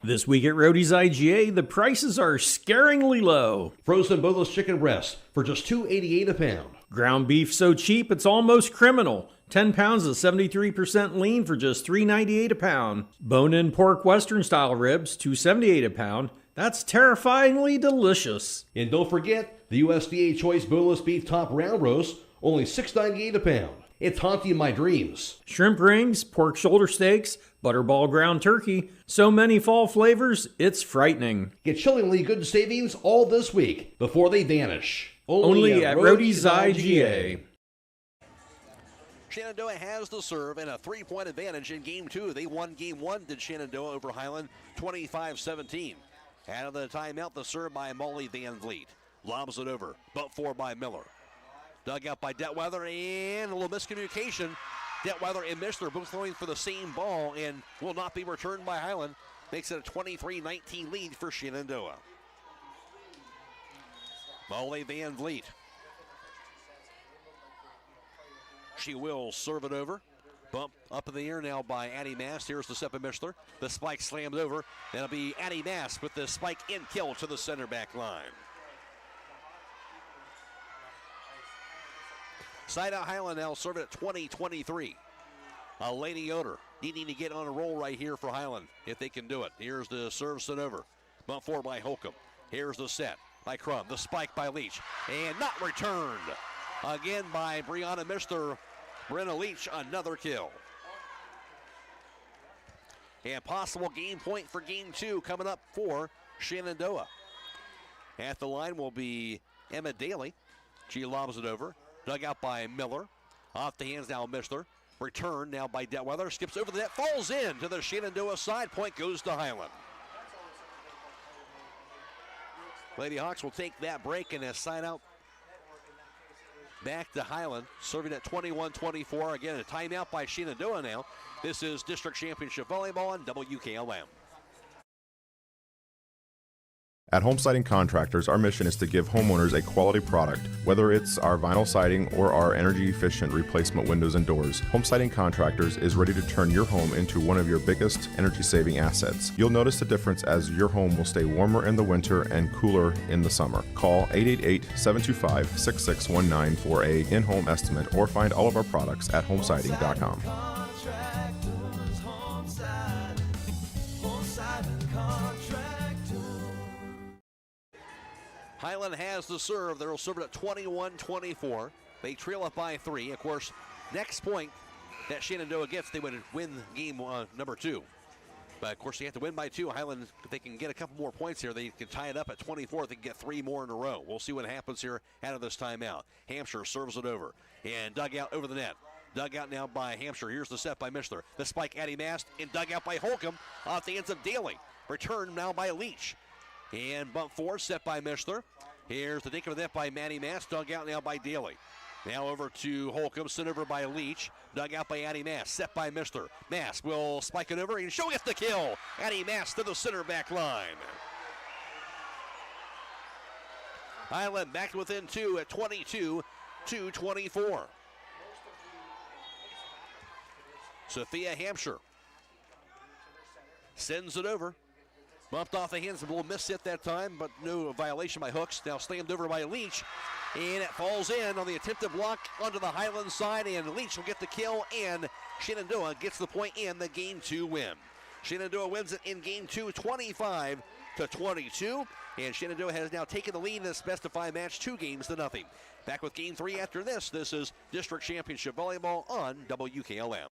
This week at Rody's IGA, the prices are scaringly low. Frozen boneless chicken breasts for just $2.88 a pound. Ground beef so cheap it's almost criminal. 10 pounds of 73% lean for just $3.98 a pound. Bone-in pork Western-style ribs, $2.78 a pound. That's terrifyingly delicious. And don't forget the USDA Choice Boneless Beef Top Round Roast, only $6.98 a pound. It's haunting my dreams. Shrimp rings, pork shoulder steaks, butterball ground turkey. So many fall flavors, it's frightening. Get chillingly good savings all this week before they vanish. Only at Rody's IGA. Shenandoah has the serve and a 3-point advantage in game 2. They won game 1, did Shenandoah over Hiland, 25-17. Out of the timeout, the serve by Molly Van Vliet. Lobs it over, but 4 by Miller. Dug out by Detweiler, and a little miscommunication. Detweiler and Mishler both throwing for the same ball and will not be returned by Hiland. Makes it a 23-19 lead for Shenandoah. Molly Van Vliet. She will serve it over. Bump up in the air now by Addie Mast. Here's the Seppa Mishler. The spike slammed over. That'll be Addie Mast with the spike in kill to the center back line. Side out Hiland now serving at 20-23. Lady Yoder needing to get on a roll right here for Hiland if they can do it. Here's the serve sent over. Bump forward by Holcomb. Here's the set by Crum. The spike by Leach. And not returned. Again by Brianna Mishler. Brenna Leach, another kill. And possible game point for game 2 coming up for Shenandoah. At the line will be Emma Daly. She lobs it over. Dug out by Miller. Off the hands now, Mishler. Return now by Detweiler. Skips over the net. Falls in to the Shenandoah side. Point goes to Hiland. Lady Hawks will take that break and a side out back to Hiland. Serving at 21-24. Again, a timeout by Shenandoah now. This is District Championship Volleyball on WKLM. At Home Siding Contractors, our mission is to give homeowners a quality product. Whether it's our vinyl siding or our energy-efficient replacement windows and doors, Home Siding Contractors is ready to turn your home into one of your biggest energy-saving assets. You'll notice the difference as your home will stay warmer in the winter and cooler in the summer. Call 888-725-6619 for a in-home estimate or find all of our products at homesiding.com. Hiland has the serve. They'll serve it at 21-24. They trail up by 3. Of course, next point that Shenandoah gets, they would win game number 2. But, of course, they have to win by 2. Hiland, if they can get a couple more points here, they can tie it up at 24. They can get 3 more in a row. We'll see what happens here out of this timeout. Hampshire serves it over and dug out over the net. Dug out now by Hampshire. Here's the set by Mishler. The spike, Addie Mast, and dug out by Holcomb off the hands of Daly. Return now by Leach. And bump 4, set by Mishler. Here's the dink of the net by Maddie Mast, dug out now by Daly. Now over to Holcomb, sent over by Leach, dug out by Addie Mast, set by Mishler. Mast will spike it over, and she'll get the kill. Addie Mast to the center back line. Hiland back within 2 at 22-24. Sophia Hampshire sends it over. Bumped off the hands, a little miss hit that time, but no violation by Hooks. Now slammed over by Leach, and it falls in on the attempted block onto the Hiland side, and Leach will get the kill, and Shenandoah gets the point and the game 2 win. Shenandoah wins it in game 2, 25-22. And Shenandoah has now taken the lead in this best of 5 match, 2-0. Back with game 3 after this. This is District Championship Volleyball on WKLM.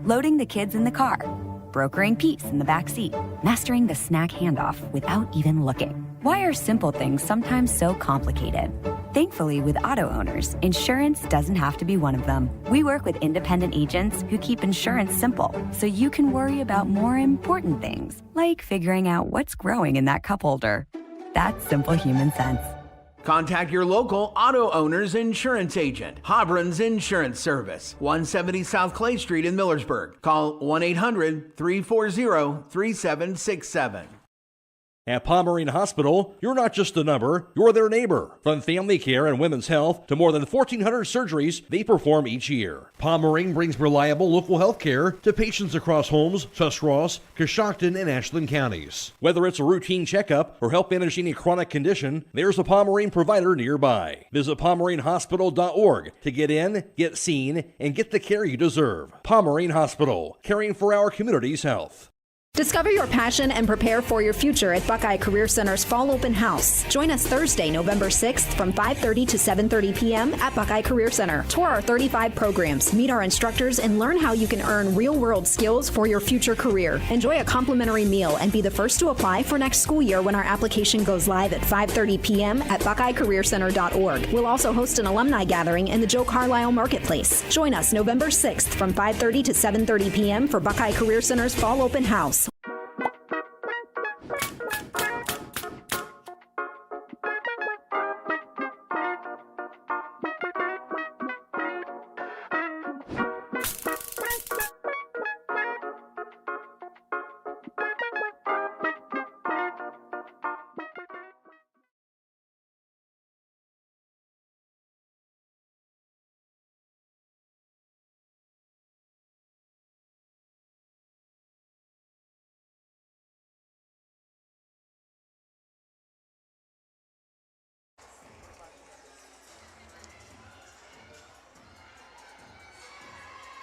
Loading the kids in the car, brokering peace in the back seat, mastering the snack handoff without even looking. Why are simple things sometimes so complicated? Thankfully, with auto owners, insurance doesn't have to be one of them. We work with independent agents who keep insurance simple, so you can worry about more important things, like figuring out what's growing in that cup holder. That's simple human sense. Contact your local auto owner's insurance agent. Hobron's Insurance Service, 170 South Clay Street in Millersburg. Call 1-800-340-3767. At Pomerene Hospital, you're not just a number, you're their neighbor. From family care and women's health to more than 1,400 surgeries they perform each year. Pomerene brings reliable local health care to patients across Holmes, Tuscarawas, Coshocton, and Ashland counties. Whether it's a routine checkup or help manage any chronic condition, there's a Pomerene provider nearby. Visit PomereneHospital.org to get in, get seen, and get the care you deserve. Pomerene Hospital, caring for our community's health. Discover your passion and prepare for your future at Buckeye Career Center's Fall Open House. Join us Thursday, November 6th from 5:30 to 7:30 p.m. at Buckeye Career Center. Tour our 35 programs, meet our instructors, and learn how you can earn real-world skills for your future career. Enjoy a complimentary meal and be the first to apply for next school year when our application goes live at 5:30 p.m. at BuckeyeCareerCenter.org. We'll also host an alumni gathering in the Joe Carlisle Marketplace. Join us November 6th from 5:30 to 7:30 p.m. for Buckeye Career Center's Fall Open House.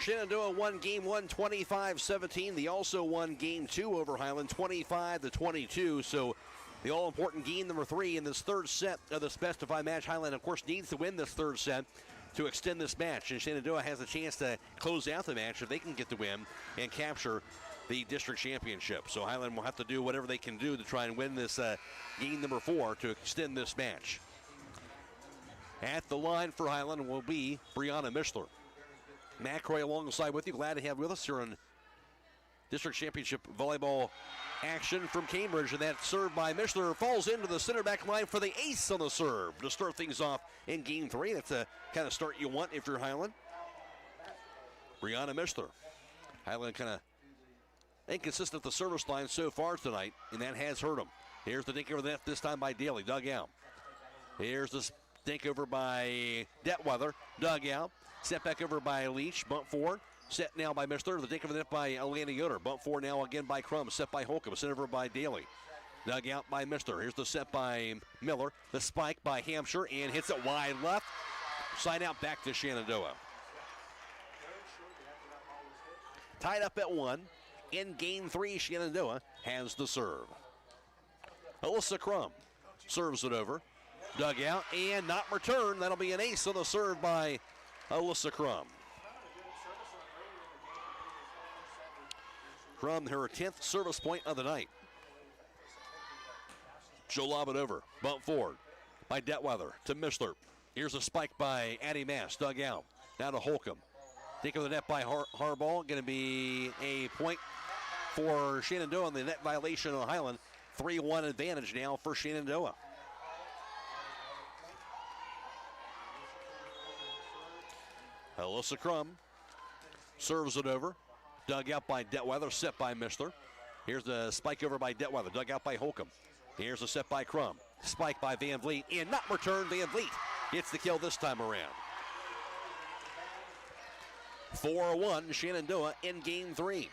Shenandoah won game 1, 25-17. They also won game 2 over Hiland, 25-22. So the all-important game number 3 in this third set of this best of 5 match. Hiland, of course, needs to win this third set to extend this match. And Shenandoah has a chance to close out the match if they can get the win and capture the district championship. So Hiland will have to do whatever they can do to try and win this game number 4 to extend this match. At the line for Hiland will be Brianna Mishler. Matt Croy alongside with you. Glad to have with us here on District Championship Volleyball action from Cambridge. And that serve by Mishler falls into the center back line for the ace on the serve to start things off in game 3. That's the kind of start you want if you're Hiland. Brianna Mishler. Hiland kind of inconsistent at the service line so far tonight, and that has hurt him. Here's the dink over the net, this time by Daly, dug out. Here's the dink over by Detweather, dug out. Set back over by Leach, bump forward. Set now by Mishler. The dink over the net by Alana Yoder. Bump forward now again by Crum. Set by Holcomb. Sent over by Daly. Dug out by Mishler. Here's the set by Miller. The spike by Hampshire and hits it wide left. Side out back to Shenandoah. Tied up at 1. In game 3, Shenandoah has the serve. Alyssa Crum serves it over. Dug out and not returned. That'll be an ace on the serve by Alyssa Crum. Crum, her 10th service point of the night. She'll lob it over. Bump forward by Detweather to Mishler. Here's a spike by Addie Mass. Dug out. Now to Holcomb. Think of the net by Harbaugh. Going to be a point for Shenandoah on the net violation of Hiland. 3-1 advantage now for Shenandoah. Alyssa Crum serves it over. Dug out by Detweather, set by Mishler. Here's the spike over by Detweather, dug out by Holcomb. Here's a set by Crum. Spike by Van Vliet, and not returned. Van Vliet gets the kill this time around. 4-1, Shenandoah in game 3.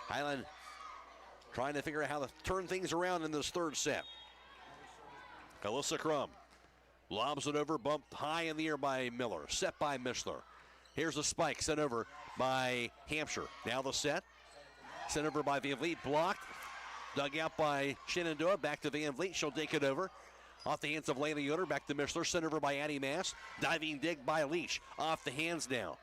Hiland trying to figure out how to turn things around in this third set. Alyssa Crum lobs it over, bumped high in the air by Miller, set by Mishler. Here's a spike sent over by Hampshire. Now the set. Sent over by Van Vliet, blocked. Dug out by Shenandoah, back to Van Vliet. She'll take it over. Off the hands of Layla Yoder, back to Mishler. Sent over by Addie Mass. Diving dig by Leach. Off the hands now.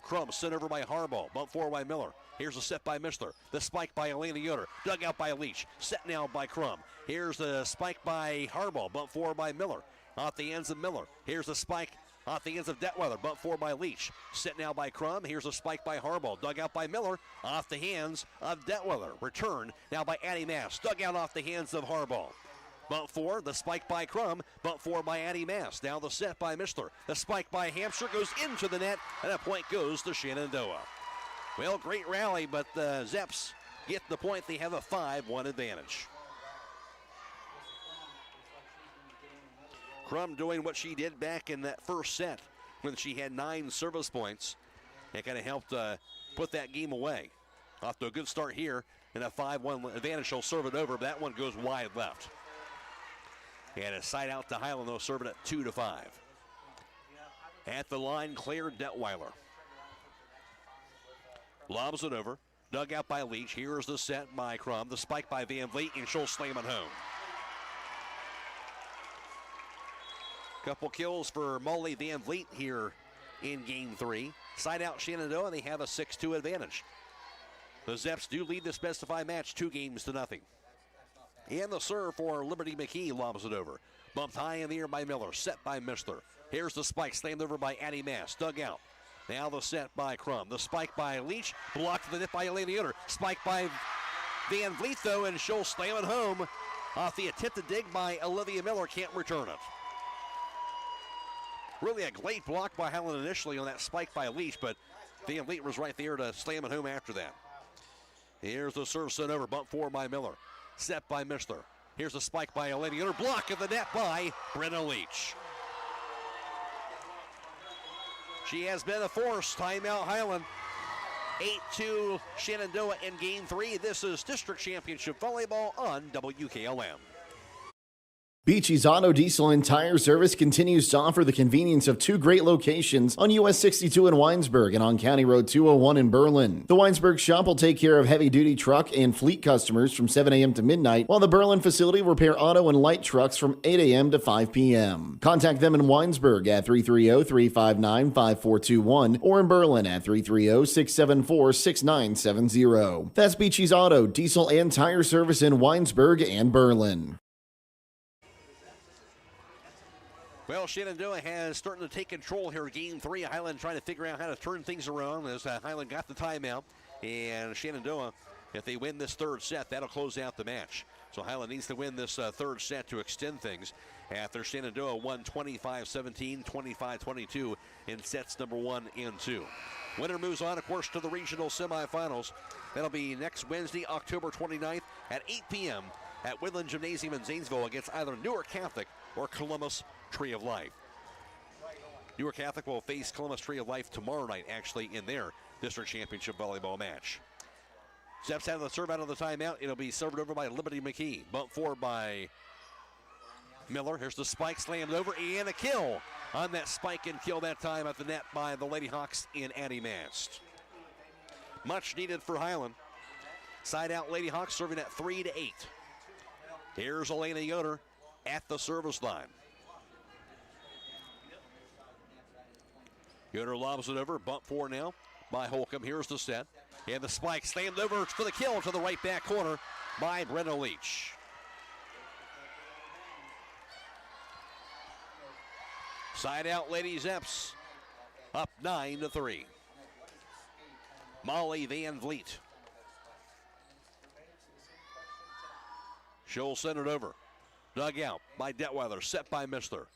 Crum sent over by Harbaugh. Bump forward by Miller. Here's a set by Mishler. The spike by Elena Yoder. Dug out by Leach. Set now by Crum. Here's the spike by Harbaugh. Bump forward by Miller. Off the ends of Miller. Here's the spike off the ends of Detweiler. Bump forward by Leach. Set now by Crum. Here's a spike by Harbaugh. Dug out by Miller. Off the hands of Detweiler. Return now by Addie Mass. Dug out off the hands of Harbaugh. Bump four, the spike by Crum. Bump four by Addie Mass. Now the set by Mishler. The spike by Hampshire goes into the net, and a point goes to Shenandoah. Well, great rally, but the Zeps get the point. They have a 5-1 advantage. Crum doing what she did back in that first set when she had 9 service points. It kind of helped put that game away. Off to a good start here, and a 5-1 advantage. She'll serve it over, but that one goes wide left. And a side out to Hiland, though, serving at 2-5. At the line, Claire Detweiler. Lobs it over. Dug out by Leach. Here's the set by Crum. The spike by Van Vliet, and she'll slam it home. Couple kills for Molly Van Vliet here in game 3. Side out Shenandoah, and they have a 6-2 advantage. The Zeps do lead the specified match 2-0. And the serve for Liberty McKee lobs it over. Bumped high in the air by Miller. Set by Mishler. Here's the spike. Slammed over by Addie Mass. Dug out. Now the set by Crum. The spike by Leach. Blocked to the net by Elena Yoder. Spike by Van Vliet, though, and she'll slam it home. Off the attempted dig by Olivia Miller. Can't return it. Really a great block by Hiland initially on that spike by Leach, but Van Vliet was right there to slam it home after that. Here's the serve sent over. Bump forward by Miller. Set by Mishler. Here's a spike by Elena Yoder. Block of the net by Brenna Leach. She has been a force. Timeout Hiland. 8-2 Shenandoah in game 3. This is District Championship Volleyball on WKLM. Beachy's Auto Diesel and Tire Service continues to offer the convenience of 2 great locations on US 62 in Winesburg and on County Road 201 in Berlin. The Winesburg shop will take care of heavy-duty truck and fleet customers from 7 a.m. to midnight, while the Berlin facility will repair auto and light trucks from 8 a.m. to 5 p.m. Contact them in Winesburg at 330-359-5421 or in Berlin at 330-674-6970. That's Beachy's Auto, Diesel and Tire Service in Winesburg and Berlin. Well, Shenandoah has starting to take control here in game 3. Hiland trying to figure out how to turn things around as Hiland got the timeout. And Shenandoah, if they win this third set, that'll close out the match. So Hiland needs to win this third set to extend things after Shenandoah won 25-17, 25-22 in sets number 1 and 2. Winner moves on, of course, to the regional semifinals. That'll be next Wednesday, October 29th at 8 p.m. at Woodland Gymnasium in Zanesville against either Newark Catholic or Columbus Tree of Life. Newark Catholic will face Columbus Tree of Life tomorrow night, actually, in their district championship volleyball match. Zeps out of the serve out of the timeout. It'll be served over by Liberty McKee. Bump forward by Miller. Here's the spike slammed over and a kill on that spike and kill that time at the net by the Lady Hawks in Addie Mast. Much needed for Hiland. Side out Lady Hawks serving at 3-8. Here's Elena Yoder at the service line. Yoder lobs it over. Bump four now by Holcomb. Here's the set. And the spike slammed over for the kill to the right back corner by Brenna Leach. Side out Lady Zeps. Up 9-3. Molly Van Vliet. She'll send it over. Dug out by Detweiler. Set by Mishler.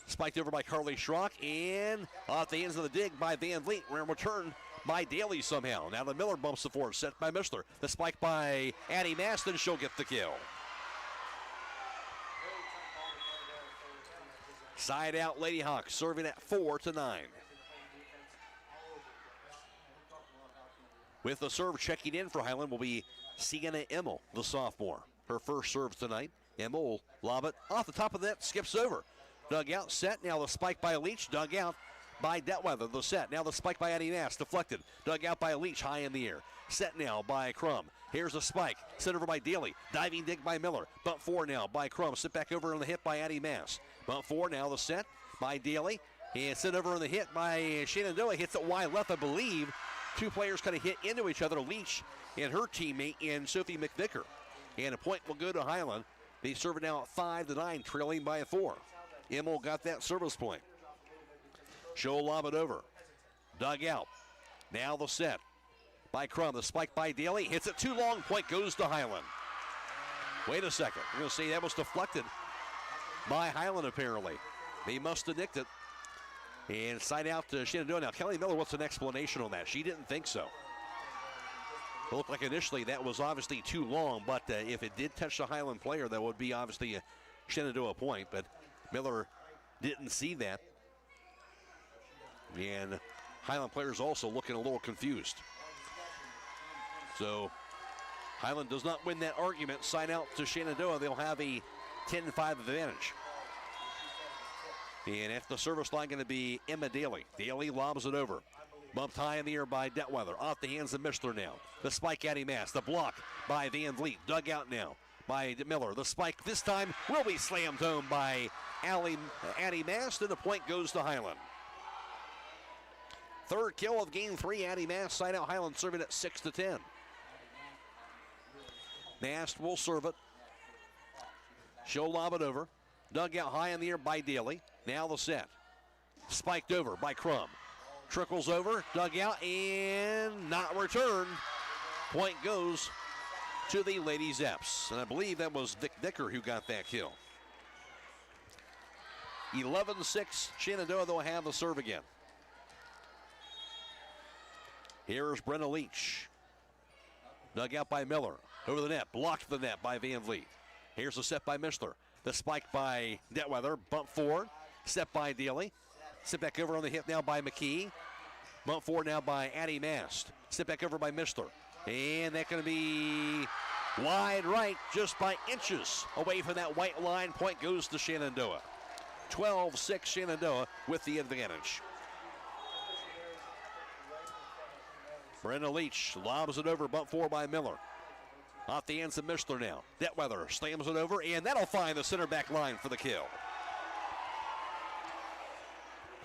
Spiked over by Carly Schrock. And off the ends of the dig by Van Vliet. Returned by Daly somehow. Now the Miller bumps the forward. Set by Mishler. The spike by Addie Maston. She'll get the kill. Side out Lady Hawks serving at 4-9. With the serve checking in for Hiland will be Sienna Emmel, the sophomore. Her first serve tonight. Emmel will lob it off the top of the net, skips over. Dug out, set. Now the spike by Leach. Dug out by Detweiler. The set. Now the spike by Addie Nass. Deflected. Dug out by Leach high in the air. Set now by Crum. Here's a spike. Sent over by Daly. Diving dig by Miller. Bump 4 now by Crum. Sit back over on the hit by Addie Mass. Bump 4 now the set by Daly. And sent over on the hit by Shenandoah. Hits it wide left, I believe. Two players kind of hit into each other. Leach and her teammate and Sophie McVicker. And a point will go to Hiland. They serve it now at 5-9, trailing by 4. Emmel got that service point. She'll lob it over. Dug out. Now the set by Crum. The spike by Daly. Hits it too long. Point goes to Hiland. Wait a second. We're going to say that was deflected by Hiland apparently. They must have nicked it. And side out to Shenandoah. Now Kelly Miller wants an explanation on that. She didn't think so. It looked like initially that was obviously too long, but if it did touch the Hiland player, that would be obviously a Shenandoah point, but Miller didn't see that. And Hiland players also looking a little confused. So Hiland does not win that argument. Side out to Shenandoah. They'll have a 10-5 advantage. And at the service line going to be Emma Daly. Daly lobs it over. Bumped high in the air by Detweiler. Off the hands of Mishler now. The spike, Addie Mass. The block by Van Vliet. Dug out now by Miller. The spike this time will be slammed home by Addie Mass. And the point goes to Hiland. Third kill of game 3. Addie Mass. Side out Hiland serving at 6-10. Mass will serve it. She'll lob it over. Dug out high in the air by Daly. Now the set. Spiked over by Crum. Trickles over, dug out, and not returned. Point goes to the Lady Zeps. And I believe that was Vic Vicker who got that kill. 11-6. Shenandoah, they'll have the serve again. Here's Brenna Leach. Dug out by Miller. Over the net, blocked the net by Van Vliet. Here's the set by Mishler. The spike by Detweiler, bump forward. Set by Daly. Sit back over on the hit now by McKee. Bump forward now by Addie Mast. Sit back over by Mishler. And that's going to be wide right, just by inches away from that white line. Point goes to Shenandoah. 12-6 Shenandoah with the advantage. Brenda Leach lobs it over, bump forward by Miller. Off the ends of Mishler now. Detweiler slams it over, and that'll find the center back line for the kill.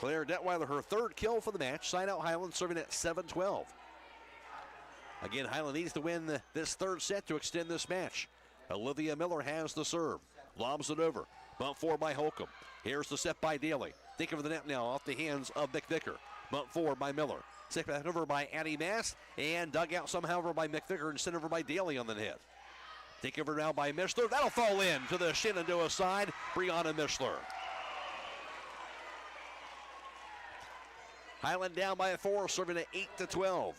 Claire Detweiler, her third kill for the match. Side out Hiland serving at 7-12. Again, Hiland needs to win this third set to extend this match. Olivia Miller has the serve. Lobs it over. Bump forward by Holcomb. Here's the set by Daly. Think of the net now off the hands of McVicker. Bump forward by Miller. Set back over by Addie Mass. And dug out somehow over by McVicker and sent over by Daly on the hit. Take over now by Mishler. That'll fall in to the Shenandoah side. Brianna Mishler. Hiland down by 4, serving at 8-12.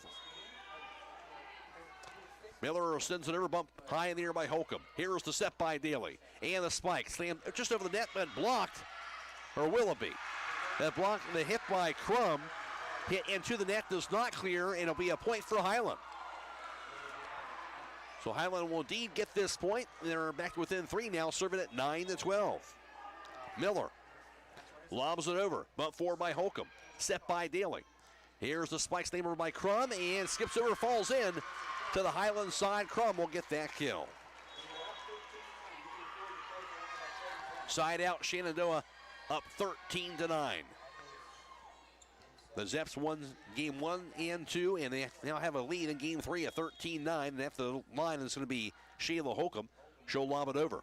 Miller sends it over, bump high in the air by Holcomb. Here's the set by Daly. And the spike slammed just over the net, but blocked, or Willoughby. That block, the hit by Crum, hit into the net, does not clear, and it'll be a point for Hiland. So Hiland will indeed get this point. They're back to within 3 now, serving at 9-12. Miller lobs it over, bump forward by Holcomb. Set by Daly. Here's the spike slammed over by Crum, and skips over, falls in to the Hiland side. Crum will get that kill. Side out, Shenandoah up 13-9. The Zeps won game 1 and 2, and they now have a lead in game 3 at 13-9. And after the line is going to be Shayla Holcomb. She'll lob it over.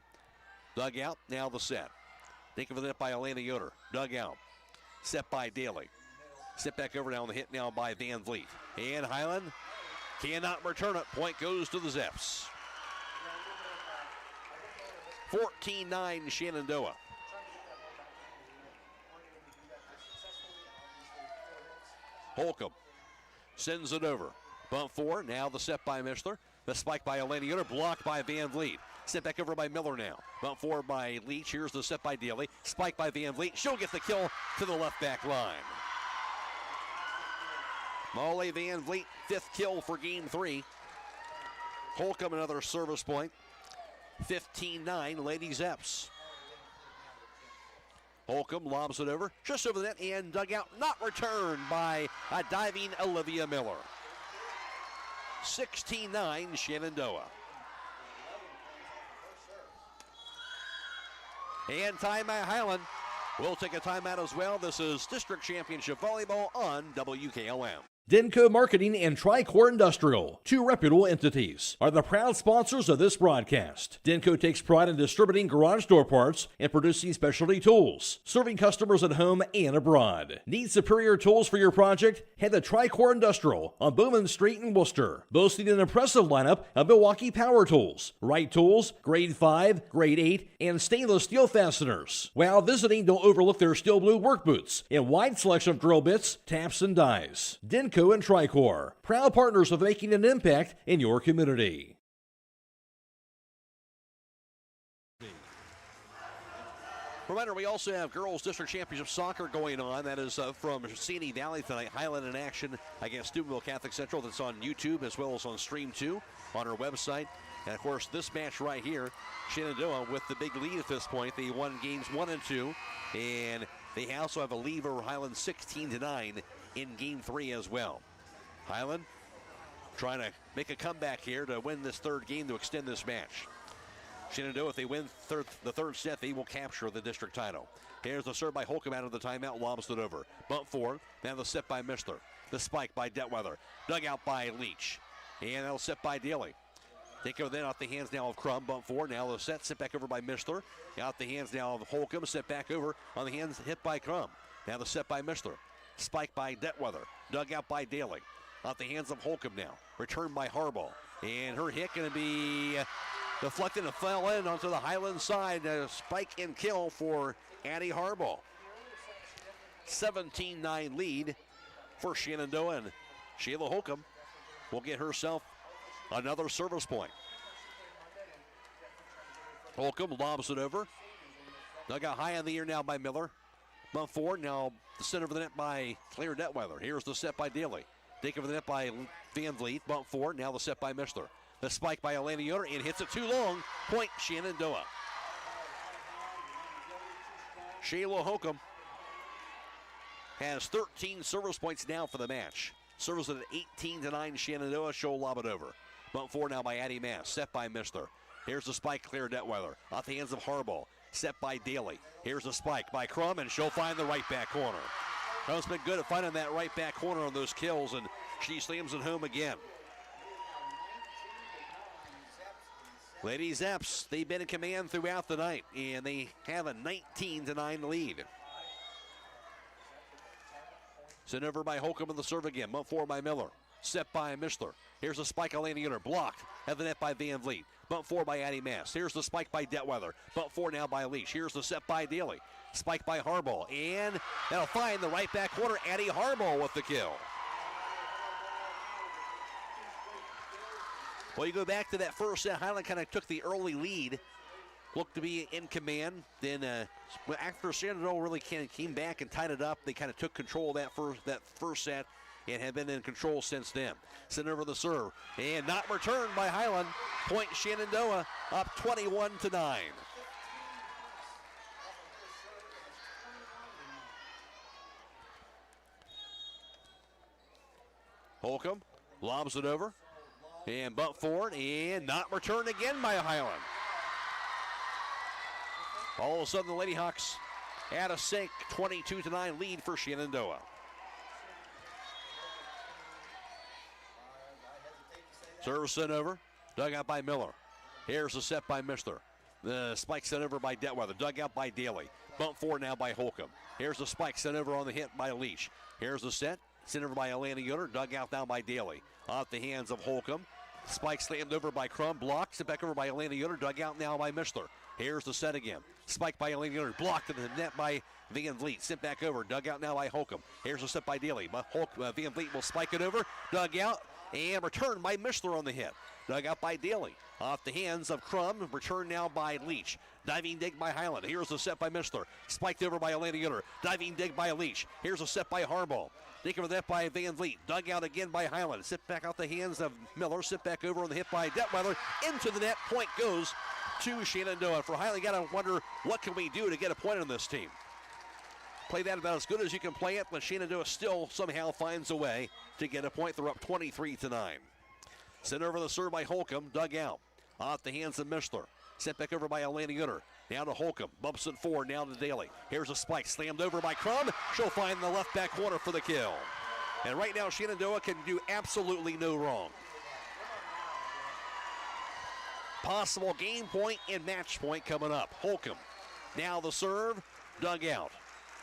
Dug out, now the set. Think of it by Elena Yoder. Dug out. Set by Daly. Set back over now on the hit now by Van Vliet. And Hiland cannot return it. Point goes to the Zeps. 14-9 Shenandoah. Holcomb sends it over. Bump 4. Now the set by Mishler. The spike by Elena Yoder. Blocked by Van Vliet. Set back over by Miller now. Bump forward by Leach. Here's the set by Daly. Spike by Van Vliet. She'll get the kill to the left back line. Molly Van Vliet, 5th kill for game 3. Holcomb another service point. 15-9 Lady Zeps. Holcomb lobs it over, just over the net and dug out, not returned by a diving Olivia Miller. 16-9 Shenandoah. And timeout Hiland. We'll take a timeout as well. This is District Championship Volleyball on WKLM. Denko Marketing and Tricor Industrial, two reputable entities, are the proud sponsors of this broadcast. Denko takes pride in distributing garage door parts and producing specialty tools, serving customers at home and abroad. Need superior tools for your project? Head to Tricor Industrial on Bowman Street in Worcester, boasting an impressive lineup of Milwaukee power tools, Wright tools, grade 5, grade 8, and stainless steel fasteners. While visiting, don't overlook their steel blue work boots and wide selection of drill bits, taps, and dies. Denko and Tricor, proud partners of making an impact in your community. Reminder, we also have Girls District Championship Soccer going on. That is from Sandy Valley tonight. Hiland in action against Steubenville Catholic Central. That's on YouTube as well as on Stream 2 on our website. And, of course, this match right here, Shenandoah with the big lead at this point. They won games 1 and 2. And they also have a lead over Hiland 16-9 in Game 3 as well. Hiland trying to make a comeback here to win this third game to extend this match. Shenandoah, if they win the third set, they will capture the district title. Here's the serve by Holcomb out of the timeout, lobs it over. Bump forward, now the set by Mistler. The spike by Detweather, dug out by Leach. And that'll set by Daly. Take over then off the hands now of Crum, bump forward, now the set back over by Mistler. Out the hands now of Holcomb, set back over on the hands, hit by Crum. Now the set by Mistler. Spike by Detweather, dug out by Daly. Off the hands of Holcomb now, returned by Harbaugh. And her hit going to be deflected and fell in onto the Hiland side. Spike and kill for Addie Harbaugh. 17-9 lead for Shenandoah, and Shayla Holcomb will get herself another service point. Holcomb lobs it over. Dug out high in the air now by Miller. Bump forward, now the center of the net by Claire Detweather. Here's the set by Daly. Take over the net by Van Vliet. Bump forward, now the set by Mistler. The spike by Elena Yoder, and hits it too long. Point Shenandoah. Shayla Holcomb has 13 service points now for the match. Service at 18-9 Shenandoah. She'll lob it over. Bump forward now by Addie Mass. Set by Mistler. Here's the spike, Claire Detweather. Off the hands of Harbaugh. Set by Daly. Here's a spike by Crum, and she'll find the right back corner. Crum's been good at finding that right back corner on those kills, and she slams it home again. Lady Zeps, they've been in command throughout the night, and they have a 19-9 lead. Sent over by Holcomb in the serve again. Bump forward by Miller. Set by Mishler. Here's a spike on Landing Uniter. Blocked at the net by Van Vliet. Bump forward by Addie Mass. Here's the spike by Detweather. Bump forward now by Leach. Here's the set by Daly. Spike by Harbaugh. And that'll find the right back corner. Addie Harbaugh with the kill. Well, you go back to that first set. Hiland kind of took the early lead. Looked to be in command. Then after Shenandoah really came back and tied it up, they kind of took control of that first set and have been in control since then. Sent over the serve. And not returned by Hiland. Point Shenandoah up 21-9. Holcomb lobs it over. And bump forward, and not returned again by Hiland. All of a sudden, the Lady Hawks add a sink, 22-9 lead for Shenandoah. Service sent over, dug out by Miller. Here's the set by Mistler. The spike sent over by Detweather, dug out by Daly. Bump forward now by Holcomb. Here's the spike sent over on the hit by Leach. Here's the set. Sent over by Atlanta Yoder, dug out now by Daly. Off the hands of Holcomb. Spike slammed over by Crum, blocked, sent back over by Atlanta Yoder, dug out now by Mishler. Here's the set again. Spike by Atlanta Yoder, blocked in the net by Van Vliet. Sent back over, dug out now by Holcomb. Here's the set by Daly. Van Vliet will spike it over, dug out, and returned by Mishler on the hit. Dug out by Daly. Off the hands of Crum, returned now by Leach. Diving dig by Hiland. Here's the set by Mistler. Spiked over by Atlanta Yoder. Diving dig by Leach. Here's a set by Harbaugh. Take over that by Van Vliet. Dug out again by Hiland. Sit back out the hands of Miller. Sit back over on the hit by Detweather. Into the net. Point goes to Shenandoah. For Hiland, you got to wonder, what can we do to get a point on this team? Play that about as good as you can play it, but Shenandoah still somehow finds a way to get a point. They're up 23-9. Sent over the serve by Holcomb, dug out. Off the hands of Mishler. Sent back over by Atlanta Uter. Now to Holcomb. Bumps it forward, now to Daly. Here's a spike. Slammed over by Crum. She'll find the left back corner for the kill. And right now, Shenandoah can do absolutely no wrong. Possible game point and match point coming up. Holcomb. Now the serve. Dug out.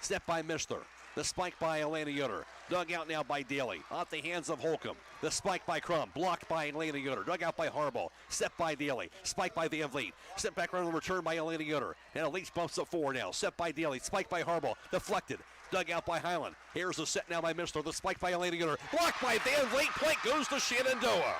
Step by Mishler. The spike by Atlanta Uter. Dug out now by Daly. Off the hands of Holcomb. The spike by Crum. Blocked by Atlanta Uter. Dug out by Harbaugh. Step by Daly. Spike by Van Vliet. Step back around the return by Atlanta Uter. And Elite bumps it forward now. Step by Daly. Spike by Harbaugh. Deflected. Dug out by Hiland. Here's the set now by Mishler. The spike by Atlanta Uter. Blocked by Van Vliet. Point goes to Shenandoah.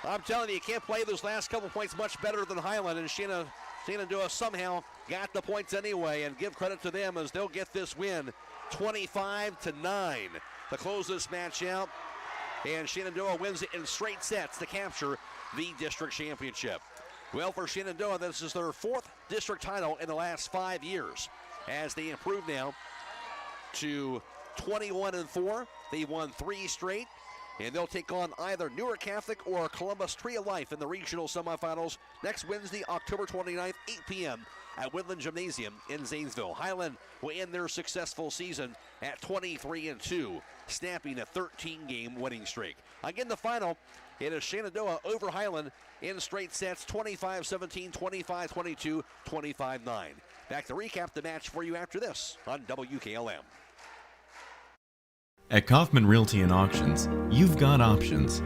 I'm telling you can't play those last couple points much better than Hiland, and Shenandoah somehow got the points anyway, and give credit to them as they'll get this win 25-9 to close this match out. And Shenandoah wins it in straight sets to capture the district championship. Well, for Shenandoah, this is their 4th district title in the last 5 years as they improve now to 21-4. They've won 3 straight. And they'll take on either Newark Catholic or Columbus Tree of Life in the regional semifinals next Wednesday, October 29th, 8 p.m. at Woodland Gymnasium in Zanesville. Hiland will end their successful season at 23-2, snapping a 13-game winning streak. Again, the final, it is Shenandoah over Hiland in straight sets, 25-17, 25-22, 25-9. Back to recap the match for you after this on WKLM. At Kaufman Realty and Auctions, you've got options.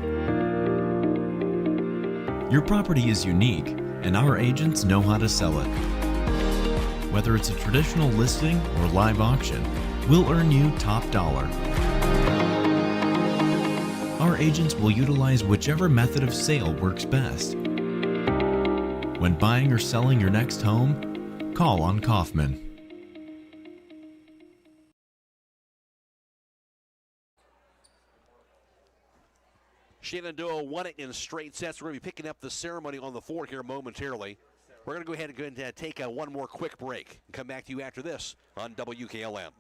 Your property is unique, and our agents know how to sell it. Whether it's a traditional listing or live auction, we'll earn you top dollar. Our agents will utilize whichever method of sale works best. When buying or selling your next home, call on Kaufman. Shenandoah won it in straight sets. We're going to be picking up the ceremony on the floor here momentarily. We're going to go ahead and take one more quick break and come back to you after this on WKLM.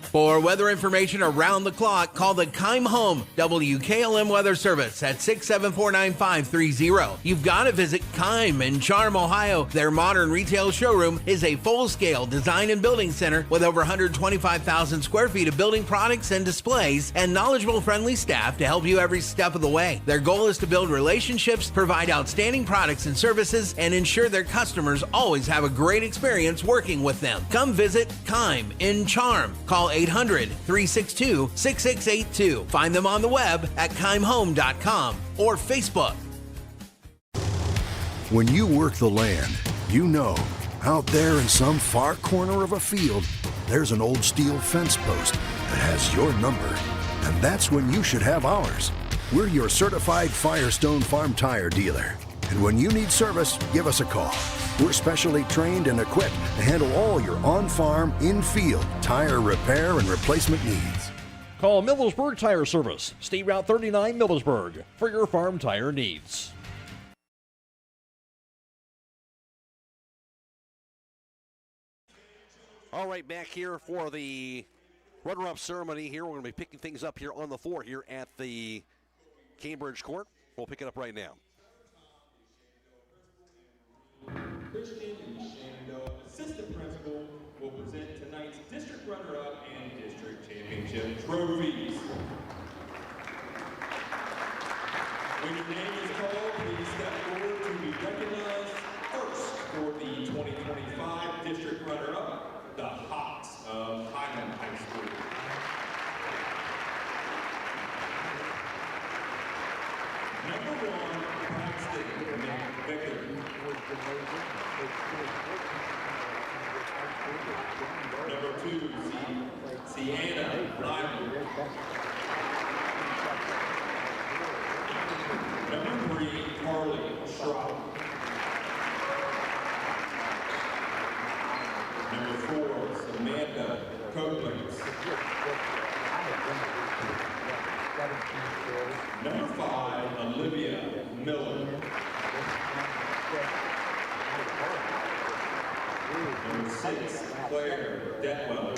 For weather information around the clock, call the Keim Home WKLM Weather Service at 674-9530. You've got to visit Keim in Charm, Ohio. Their modern retail showroom is a full-scale design and building center with over 125,000 square feet of building products and displays and knowledgeable, friendly staff to help you every step of the way. Their goal is to build relationships, provide outstanding products and services, and ensure their customers always have a great experience working with them. Come visit Keim in Charm. Call 800-362-6682. Find them on the web at keimhome.com or Facebook. When you work the land, you know, out there in some far corner of a field, there's an old steel fence post that has your number. And that's when you should have ours. We're your certified Firestone Farm Tire dealer. And when you need service, give us a call. We're specially trained and equipped to handle all your on-farm, in-field tire repair and replacement needs. Call Millersburg Tire Service, State Route 39 Millersburg, for your farm tire needs. All right, back here for the runner-up ceremony here. We're going to be picking things up here on the floor here at the Cambridge Court. We'll pick it up right now. Christian and Shenandoah Assistant Principal will present tonight's District Runner-Up and District Championship trophies. When your name is called, please step forward to be recognized. First, for the 2025 District Runner-Up, the Hawks of Hiland High School. Number 1, Claxon Victor. Number 2, Sienna Lyman. Number 3, Carly Schrock. Number 4, Samantha Copeland. Number 5, Olivia Miller. Number 6, Claire Detweiler.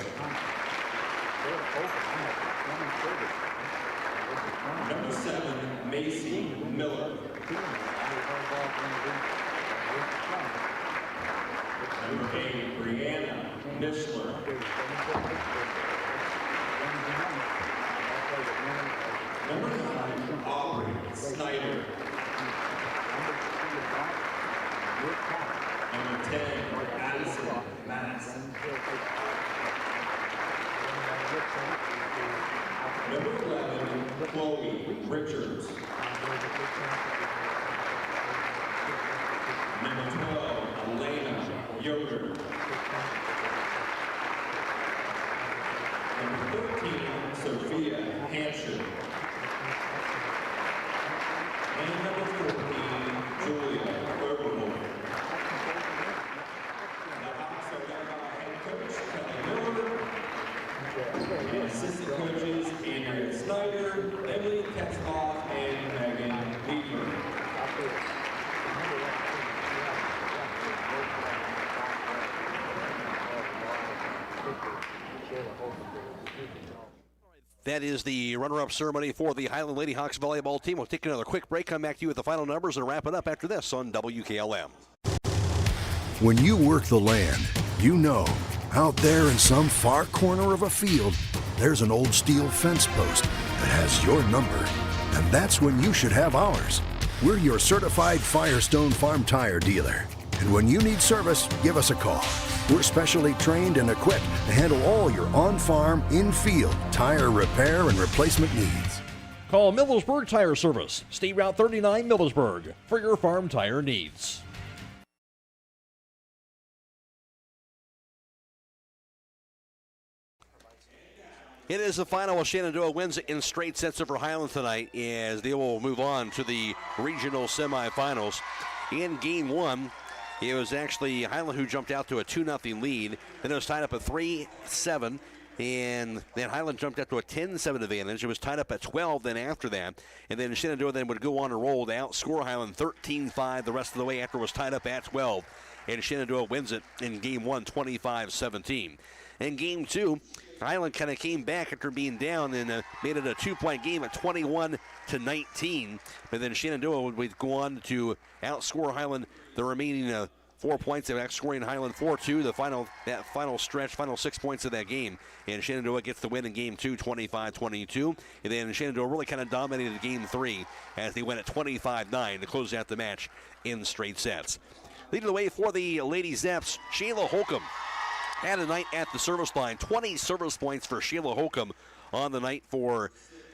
Number 7, Macy Miller. Number 8, Brianna Mishler. Number 9, Aubrey Snyder. Number 10, Addison Mass. Number 11, Chloe Richards. Number 12, Elena Yoder. Number 13, Sophia Hampshire. And number 14, Julia Oberholm. The Hawks are led by head coach Kelly Miller and assistant coaches Andrea Snyder, Emily Tetzhoff, and Megan Weaver. That is the runner-up ceremony for the Hiland Lady Hawks volleyball team. We'll take another quick break, come back to you with the final numbers, and wrap it up after this on WKLM. When you work the land, you know, out there in some far corner of a field, there's an old steel fence post that has your number. And that's when you should have ours. We're your certified Firestone Farm Tire dealer. And when you need service, give us a call. We're specially trained and equipped to handle all your on-farm, in-field tire repair and replacement needs. Call Millersburg Tire Service, State Route 39 Millersburg, for your farm tire needs. It is the final. Shenandoah wins it in straight sets over Hiland tonight as they will move on to the regional semifinals. In game one, it was actually Hiland who jumped out to a 2-0 lead. Then it was tied up at 3-7. And then Hiland jumped up to a 10-7 advantage. It was tied up at 12 then after that. And then Shenandoah then would go on and roll to outscore Hiland 13-5 the rest of the way after it was tied up at 12. And Shenandoah wins it in game one, 25-17. In game two, Hiland kind of came back after being down and made it a 2-point game at 21-19. But then Shenandoah would go on to outscore Hiland the remaining 4 points of outscoring Hiland 4-2. That final stretch, final 6 points of that game. And Shenandoah gets the win in game two, 25-22. And then Shenandoah really kind of dominated game three as they went at 25-9 to close out the match in straight sets. Leading the way for the Lady Zeps, Shayla Holcomb had a night at the service line. 20 service points for Sheila Holcomb on the night for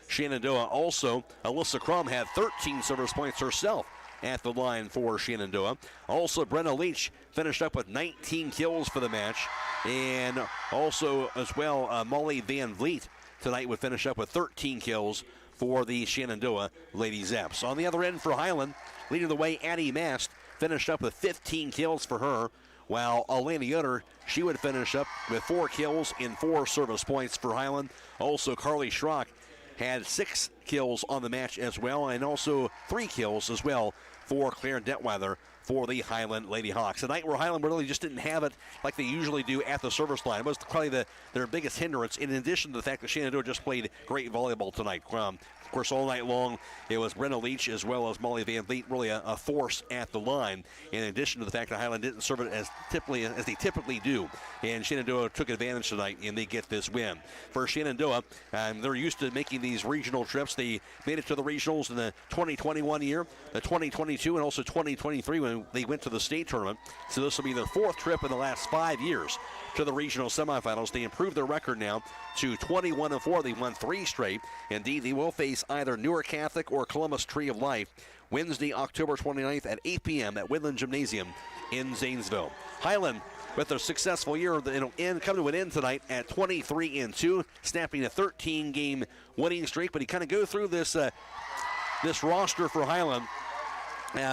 Shenandoah. Also, Alyssa Crum had 13 service points herself at the line for Shenandoah. Also, Brenna Leach finished up with 19 kills for the match. And also, as well, Molly Van Vliet tonight would finish up with 13 kills for the Shenandoah Lady Zeps. On the other end for Hiland, leading the way, Addie Mast finished up with 15 kills for her. While Elena Yoder, she would finish up with 4 kills and 4 service points for Hiland. Also, Carly Schrock had 6 kills on the match as well, and also 3 kills as well for Claire Detweiler for the Hiland Lady Hawks. A night where Hiland really just didn't have it like they usually do at the service line. It was probably their biggest hindrance, in addition to the fact that Shenandoah just played great volleyball tonight. Of course, all night long, it was Brenna Leach as well as Molly Van Vliet, really a force at the line, in addition to the fact that Hiland didn't serve it as they typically do. And Shenandoah took advantage tonight, and they get this win. For Shenandoah, they're used to making these regional trips. They made it to the regionals in the 2021 year, the 2022, and also 2023 when they went to the state tournament. So this will be their 4th trip in the last 5 years to the regional semifinals. They improved their record now to 21-4. They won 3 straight. Indeed, they will face either Newark Catholic or Columbus Tree of Life Wednesday, October 29th at 8 p.m. at Woodland Gymnasium in Zanesville. Hiland, with their successful year, it'll come to an end tonight at 23-2, snapping a 13-game winning streak. But you kind of go through this roster for Hiland.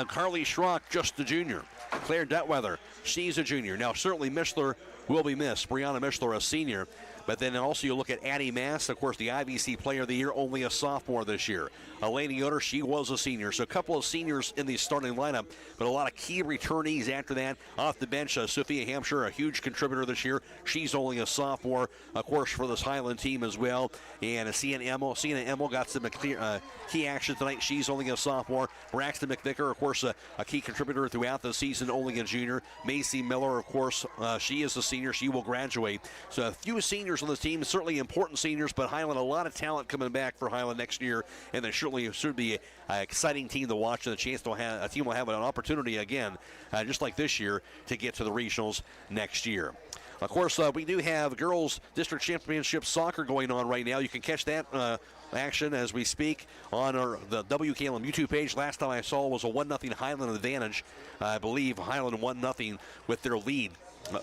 Carly Schrock, just a junior. Claire Detweiler, she's a junior. Now, certainly Mishler will be missed. Brianna Mishler, a senior. But then also you look at Addie Mass, of course, the IVC Player of the Year, only a sophomore this year. Elaine Yoder, she was a senior. So a couple of seniors in the starting lineup, but a lot of key returnees after that. Off the bench, Sophia Hampshire, a huge contributor this year. She's only a sophomore, of course, for this Hiland team as well. And Sienna Emmel got some key action tonight. She's only a sophomore. Braxton McVicker, of course, a key contributor throughout the season, only a junior. Macy Miller, of course, she is a senior. She will graduate. So a few seniors on this team, certainly important seniors, but Hiland, a lot of talent coming back for Hiland next year, and there should be an exciting team to watch, and a team will have an opportunity again, just like this year, to get to the regionals next year. Of course, we do have girls district championship soccer going on right now. You can catch that action as we speak on the WKLM YouTube page. Last time I saw was a 1-0 Hiland advantage. I believe Hiland 1-0 with their lead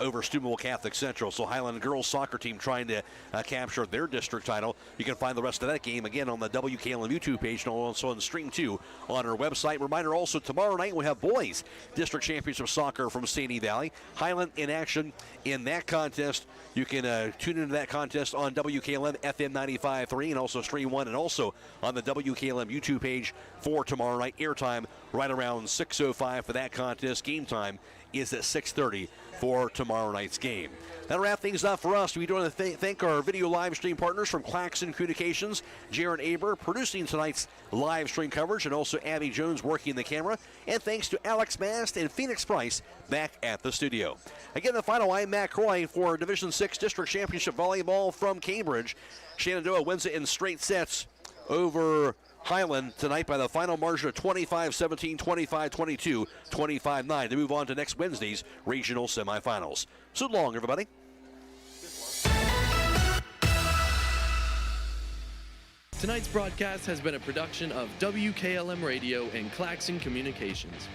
over Steubenville Catholic Central. So Hiland girls soccer team trying to capture their district title. You can find the rest of that game again on the WKLM YouTube page and also on Stream 2 on our website. Reminder also, tomorrow night we have boys district championship soccer from Sandy Valley. Hiland in action in that contest. You can tune into that contest on WKLM-FM 95.3 and also Stream 1 and also on the WKLM YouTube page for tomorrow night. Airtime right around 6:05 for that contest. Game time is at 6:30 for tomorrow night's game. That'll wrap things up for us. We want to thank our video live stream partners from Claxon Communications, Jaron Aber producing tonight's live stream coverage, and also Abby Jones working the camera. And thanks to Alex Mast and Phoenix Price back at the studio. Again, the final, I'm Matt Croy for Division 6 District Championship Volleyball from Cambridge. Shenandoah wins it in straight sets over Hiland tonight by the final margin of 25-17, 25-22, 25-9 to move on to next Wednesday's regional semifinals. So long, everybody. Tonight's broadcast has been a production of WKLM Radio and Claxon Communications.